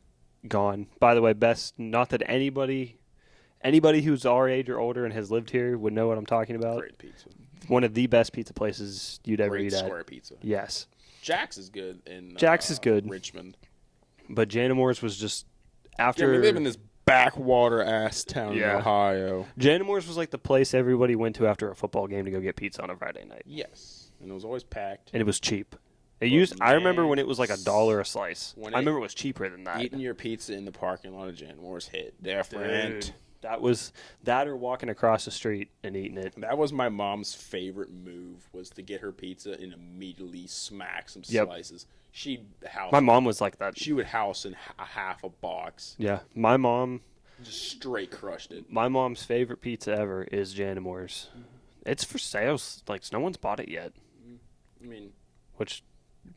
gone. By the way, best. Not that anybody who's our age or older and has lived here would know what I'm talking about. Great pizza. One of the best pizza places you'd ever Great eat at. square pizza. Yes, Jack's is good in Jack's is good. Richmond. but Janamore's was just after. Yeah, we live in this backwater ass town Yeah. in Ohio. Janamore's was like the place everybody went to after a football game to go get pizza on a Friday night, Yes, and it was always packed. and it was cheap. But I remember man, when it was like $1 a slice. when I remember it was cheaper than that. Eating your pizza in the parking lot of Janmore's hit different. Dude, that was that or walking across the street and eating it. That was my mom's favorite move, was to get her pizza and immediately smack some Yep. slices. She'd house. My mom was like that. She would house in a half a box. Yeah, my mom. Just straight crushed it. My mom's favorite pizza ever is Janamore's. It's for sales. Like no one's bought it yet, I mean, which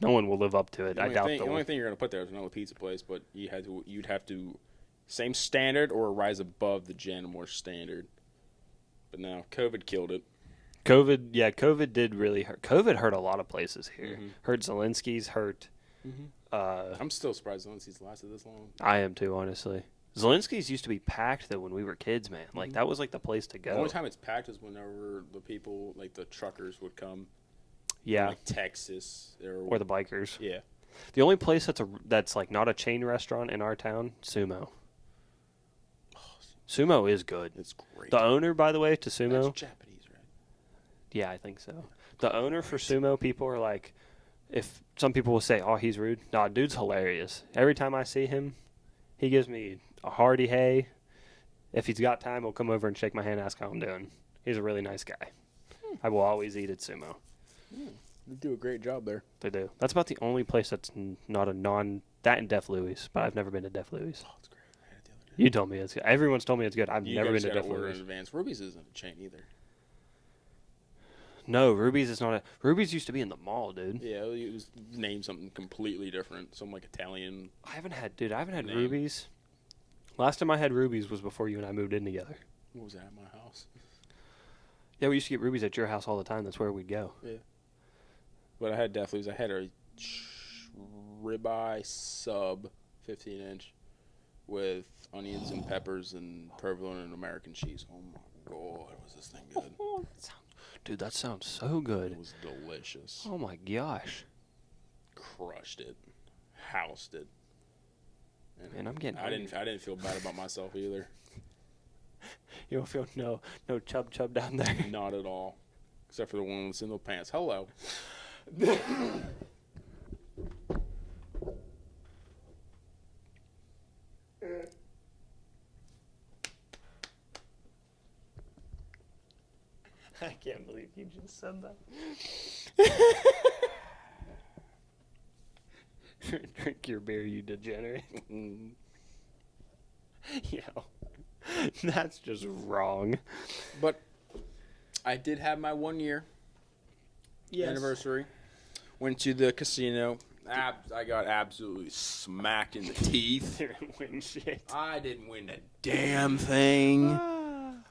no one will live up to it. the I only doubt thing, they'll. the only thing you're gonna put there is another pizza place, but you'd have to same standard or rise above the Janmore standard. But now COVID killed it. COVID did really hurt. COVID hurt a lot of places here. Mhm. Hurt Zelensky's. Hurt. I'm still surprised Zelensky's lasted this long. I am too, honestly. Zelensky's used to be packed though when we were kids, man. Like that was like the place to The go. only time it's packed is whenever the people, like the truckers, would come. Yeah, Like Texas or the bikers. yeah. The only place that's like not a chain restaurant in our town, Sumo. Sumo is good. It's great. The owner, by the way, to Sumo. That's Japanese, right? Yeah, I think so. The owner for Sumo, people are like, if some people will say, "Oh, he's rude." Nah, dude's hilarious. Every time I see him, he gives me a hearty hey. If he's got time, he'll come over and shake my hand, ask how I'm doing. He's a really nice guy. I will always eat at Sumo. They do a great job there. They do. That's about the only place that's not a non. That and Def Louis, but I've never been to Def Louis. Oh, it's great. I had it the other day. You told me it's good. Everyone's told me it's good. I've You never been guys to gotta Def order Louis. in advance. Ruby's isn't a chain either. No, Ruby's is not a. Ruby's used to be in the mall, dude. Yeah, it was named something completely different. Some like Italian. I haven't had Name. Ruby's. Last time I had Ruby's was before you and I moved in together. What was that at my house? Yeah, we used to get Ruby's at your house all the time. That's where we'd go. Yeah. But I had Def Louis. I had a ribeye sub, 15-inch, with onions and peppers and provolone and American cheese. Oh my god, was this thing good? Dude, that sounds so good. It was delicious. Oh my gosh. Crushed it, housed it. And Man, I'm getting I didn't feel bad about myself either. You don't feel no chub down there. Not at all, except for the one that's in the pants. Hello. I can't believe you just said that. Drink your beer, you degenerate. Yeah. That's just wrong. But I did have my 1 year anniversary. Went to the casino. I got absolutely smacked in the teeth. Didn't win shit. I didn't win a damn thing.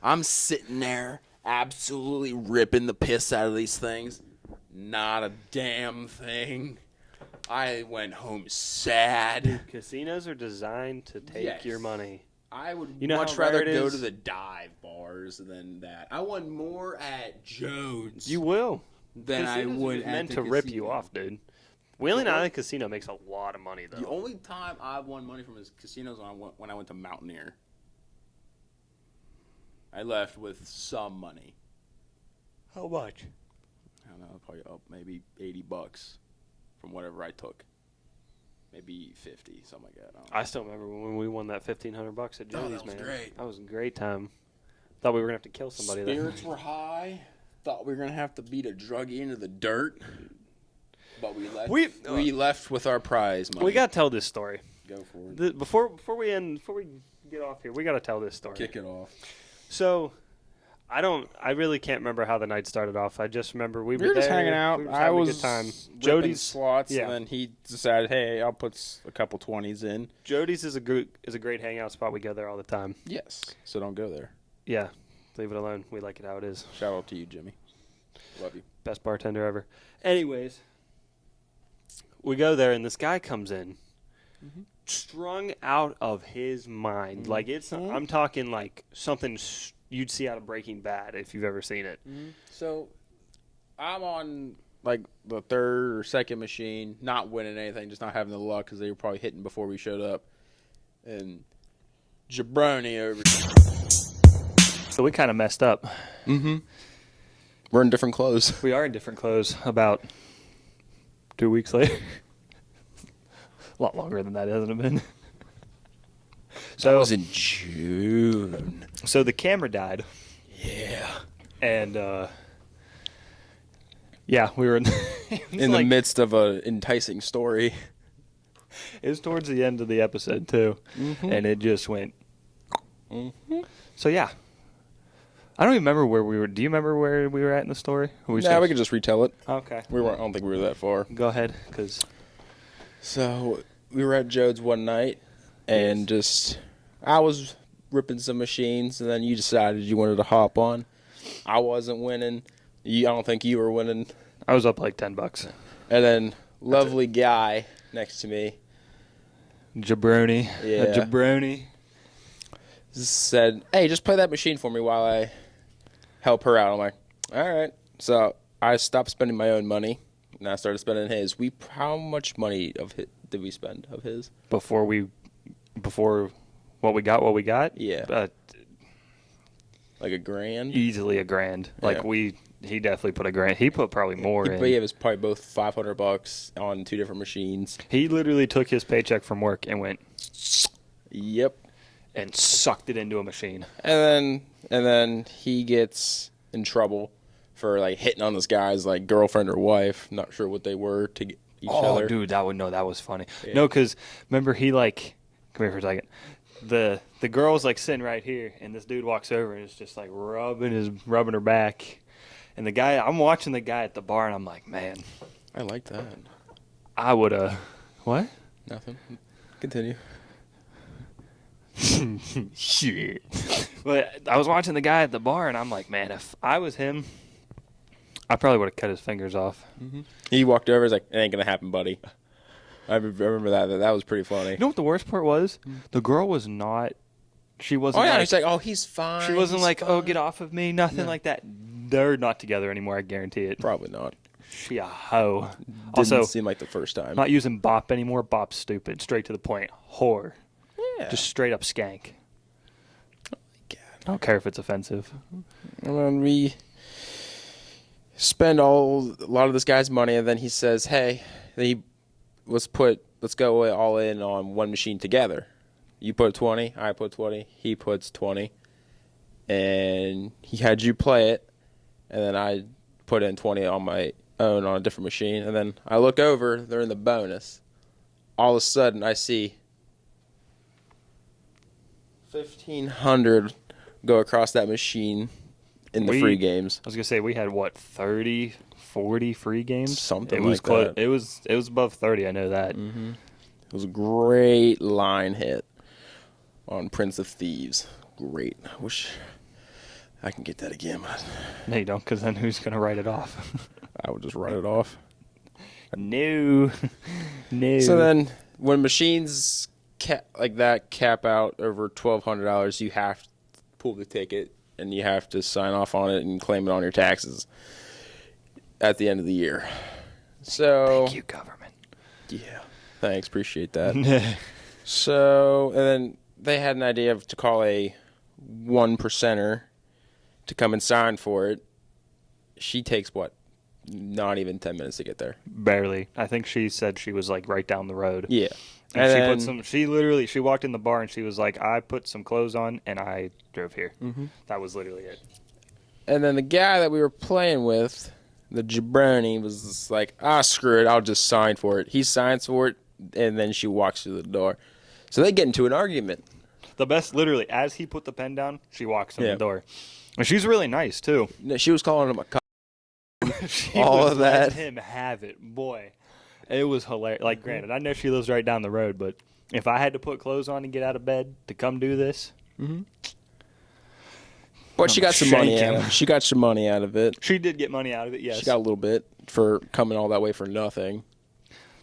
I'm sitting there absolutely ripping the piss out of these things. Not a damn thing. I went home sad. Dude, casinos are designed to take your money. I would much rather go to the dive bars than that. I won more at Jones. You will. Than I would at meant the to rip casino. you off, dude. Wheeling Island Casino makes a lot of money, though. The only time I've won money from his casinos when I went to Mountaineer. I left with some money. How much? I don't know, probably up maybe $80 from whatever I took. Maybe 50, something like that. I still remember when we won that $1,500 at Jody's, man. That was great. That was a great time. Thought we were going to have to kill somebody there. Spirits were high. Thought we were going to have to beat a druggie into the dirt. But we left with our prize money. We got to tell this story. Go for it. Before we get off here, we got to tell this story. Kick it off. So, I really can't remember how the night started off. I just remember we were just hanging out. I was having a good time. Jody's slots, and then he decided, hey, I'll put a couple 20s in. Jody's is a great hangout spot. We go there all the time. Yes. So don't go there. Yeah. Leave it alone. We like it how it is. Shout out to you, Jimmy. Love you. Best bartender ever. Anyways, we go there, and this guy comes in, strung out of his mind. Like, I'm talking like something you'd see out of Breaking Bad if you've ever seen it. So I'm on like the third or second machine, not winning anything, just not having the luck because they were probably hitting before we showed up. And Jabroni over. So we kind of messed up. We're in different clothes. We are in different clothes about 2 weeks later. A lot longer than that, hasn't it been? So that was in June. So the camera died. Yeah. And, yeah, we were in the midst of an enticing story. It was towards the end of the episode, too. And it just went. So, yeah. I don't even remember where we were. Do you remember where we were at in the story? We could just retell it. Okay. I don't think we were that far. Go ahead, because. So we were at Jode's one night, and I was ripping some machines, and then you decided you wanted to hop on. I wasn't winning. I don't think you were winning. I was up like $10. And then lovely guy next to me, Jabroni. Yeah. A jabroni. Said, hey, just play that machine for me while I help her out. I'm like, all right. So I stopped spending my own money, and I started spending his. How much money did we spend of his? Before what we got? Yeah. Like $1,000? Easily $1,000. Like he definitely put $1,000. He put probably more in. But it was probably both $500 on 2 different machines. He literally took his paycheck from work and went. Yep. And sucked it into a machine. And then he gets in trouble for like hitting on this guy's like girlfriend or wife. Not sure what they were to each other. Oh, dude, that was funny. Yeah. No, because remember he like, come here for a second. The girl's like sitting right here, and this dude walks over and is just like rubbing her back. And I'm watching the guy at the bar, and I'm like, man, I like that. I would what? Nothing. Continue. Shit. But I was watching the guy at the bar, and I'm like, man, if I was him, I probably would have cut his fingers off. He walked over, he's like, it ain't gonna happen, buddy. I remember that. That was pretty funny. You know what the worst part was? The girl was not. She wasn't. Oh yeah, like, he's like, oh, he's fine. She wasn't like, fine. oh, get off of me, nothing like that. They're not together anymore. I guarantee it. Probably not. She a hoe. Didn't seem like the first time. Not using bop anymore. Bop's stupid. Straight to the point. Whore. Yeah. Just straight up skank. Oh my God. I don't care if it's offensive. And then we spend a lot of this guy's money, and then he says, hey, let's go all in on one machine together. You put 20, I put 20, he puts 20, and he had you play it, and then I put in 20 on my own on a different machine, and then I look over, they're in the bonus. All of a sudden, I see 1,500 go across that machine in the free games. I was going to say, we had, 30, 40 free games? Something like that. It was above 30, I know that. Mm-hmm. It was a great line hit on Prince of Thieves. Great. I wish I can get that again. But No, you don't, because then who's going to write it off? I would just write it off. No. No. So then, when machines like that cap out over $1,200, you have to pull the ticket and you have to sign off on it and claim it on your taxes at the end of the year. So thank you, government. Yeah, thanks, appreciate that. So, and then they had an idea to call a 1%er to come and sign for it. She takes what? Not even 10 minutes to get there. Barely. I think she said she was like right down the road. Yeah. And she walked in the bar and she was like, I put some clothes on and I drove here. Mm-hmm. That was literally it. And then the guy that we were playing with, the jabroni, was just like, screw it, I'll just sign for it. He signs for it, and then she walks through the door. So they get into an argument. The best, literally, as he put the pen down, she walks in the door. And she's really nice, too. She was calling him a cunt. She all was of that. letting him have it. Boy, it was hilarious. Like, granted, I know she lives right down the road, but if I had to put clothes on and get out of bed to come do this. Mm-hmm. But she got some money out of it. She got some money out of it. She did get money out of it, yes. She got a little bit for coming all that way for nothing.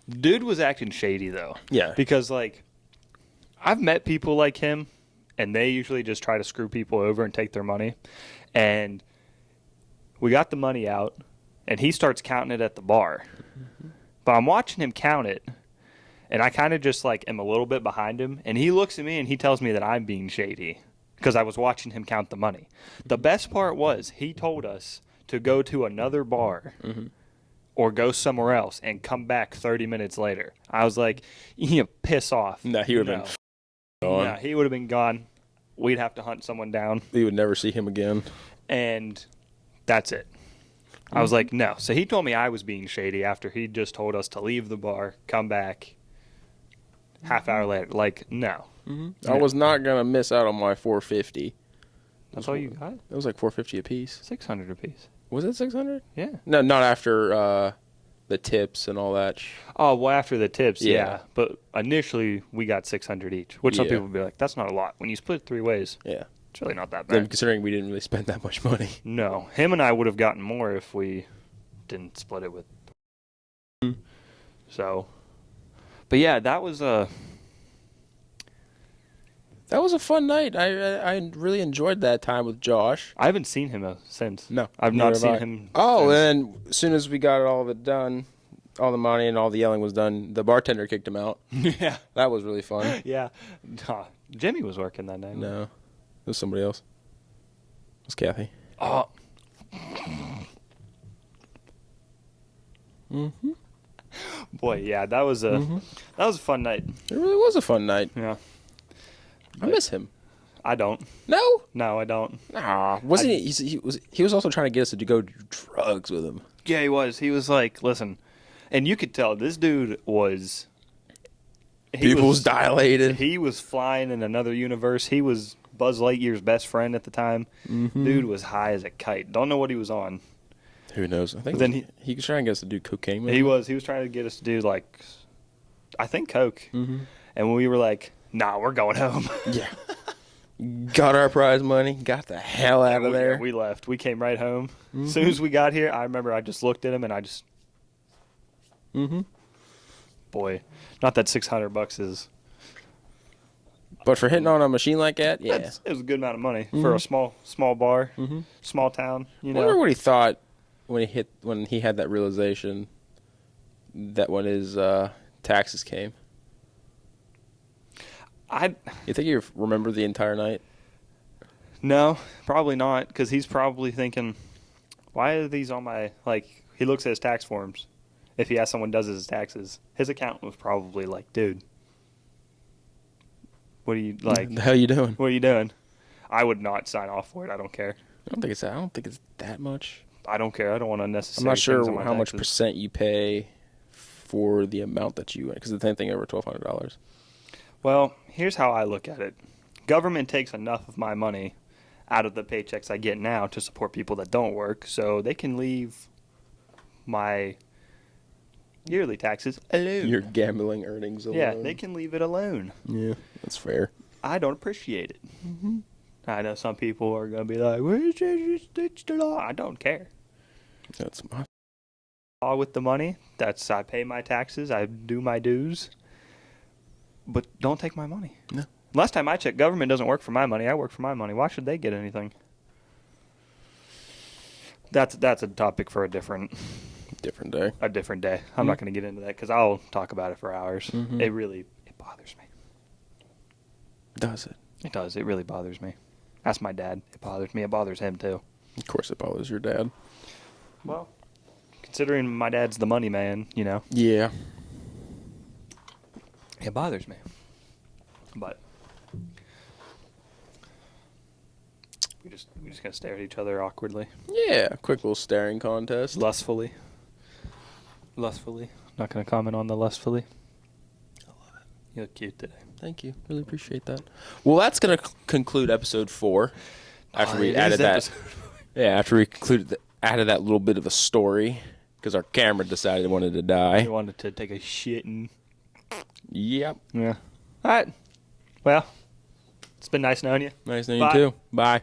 Dude was acting shady, though. Yeah. Because, like, I've met people like him, and they usually just try to screw people over and take their money. And we got the money out, and he starts counting it at the bar. Mm-hmm. But I'm watching him count it, and I kind of just, like, am a little bit behind him. And he looks at me, and he tells me that I'm being shady because I was watching him count the money. The best part was he told us to go to another bar or go somewhere else and come back 30 minutes later. I was like, piss off. No, he would have been gone. No, he would have been gone. We'd have to hunt someone down. We would never see him again. And that's it. I was like, no. So he told me I was being shady after he just told us to leave the bar, come back half hour later. Like, no. Mm-hmm. I was not going to miss out on my $450. That's all you got? It was like $450 a piece. $600 a piece. Was it $600? Yeah. No, not after the tips and all that. Oh, well, after the tips, yeah. But initially, we got $600 each, which some people would be like, that's not a lot. When you split it 3 ways, it's really not that bad. Then considering we didn't really spend that much money. No. Him and I would have gotten more if we didn't split it with. So, but yeah, that was a fun night. I really enjoyed that time with Josh. I haven't seen him since. No. I've not seen him. Oh, and then as soon as we got all of it done, all the money and all the yelling was done, the bartender kicked him out. Yeah. That was really fun. Yeah. Jimmy was working that night. No. It was somebody else. It was Kathy. Oh. Mm-hmm. Boy, yeah, that was a fun night. It really was a fun night. Yeah. I miss him. I don't. No? No, I don't. Nah. Wasn't he? He was also trying to get us to go do drugs with him. Yeah, he was. He was like, listen, and you could tell this dude was. Pupils dilated. He was flying in another universe. He was Buzz Lightyear's best friend at the time. Mm-hmm. Dude was high as a kite. Don't know what he was on. Who knows? I think he was trying to get us to do cocaine with him. He was trying to get us to do, like, I think coke. Mm-hmm. And we were like, nah, we're going home. Yeah. Got our prize money. Got the hell out of there. We left. We came right home. Mm-hmm. As soon as we got here, I remember I just looked at him and I just. Mm-hmm. Boy, not that $600 is. But for hitting on a machine like that, yeah, it was a good amount of money for a small bar, small town. You know. I wonder what he thought when he had that realization that when his taxes came. You think you remember the entire night? No, probably not, because he's probably thinking, why are these on my, like, he looks at his tax forms. If he has someone does his taxes, his accountant was probably like, dude, what are you, like? The hell you doing? What are you doing? I would not sign off for it. I don't care. I don't think it's that much. I don't care. I don't want unnecessary. I'm not sure how much percent you pay for the amount that you, because it's anything over $1,200. Well, here's how I look at it. Government takes enough of my money out of the paychecks I get now to support people that don't work, so they can leave my yearly taxes alone. Your gambling earnings alone. Yeah, they can leave it alone. Yeah, that's fair. I don't appreciate it. Mm-hmm. I know some people are going to be like, well, it's the law. I don't care. That's my with the money. I pay my taxes. I do my dues. But don't take my money. No. Last time I checked, government doesn't work for my money. I work for my money. Why should they get anything? That's a topic for a different day. I'm not going to get into that because I'll talk about it for hours. Mm-hmm. It bothers me. Does it? It does. It really bothers me. That's my dad. It bothers me. It bothers him too. Of course it bothers your dad. Well, considering my dad's the money man, Yeah. it bothers me. But we just gonna stare at each other awkwardly, Yeah. Quick little staring contest. lustfully. Not gonna comment on the lustfully. I love it. You look cute today. Thank you. Really appreciate that. Well, that's going to conclude episode 4. After we added that. Yeah, after we added that little bit of a story because our camera decided it wanted to die. You wanted to take a shit and. Yep. Yeah. All right. Well, it's been nice knowing you. Nice knowing Bye. you too. Bye.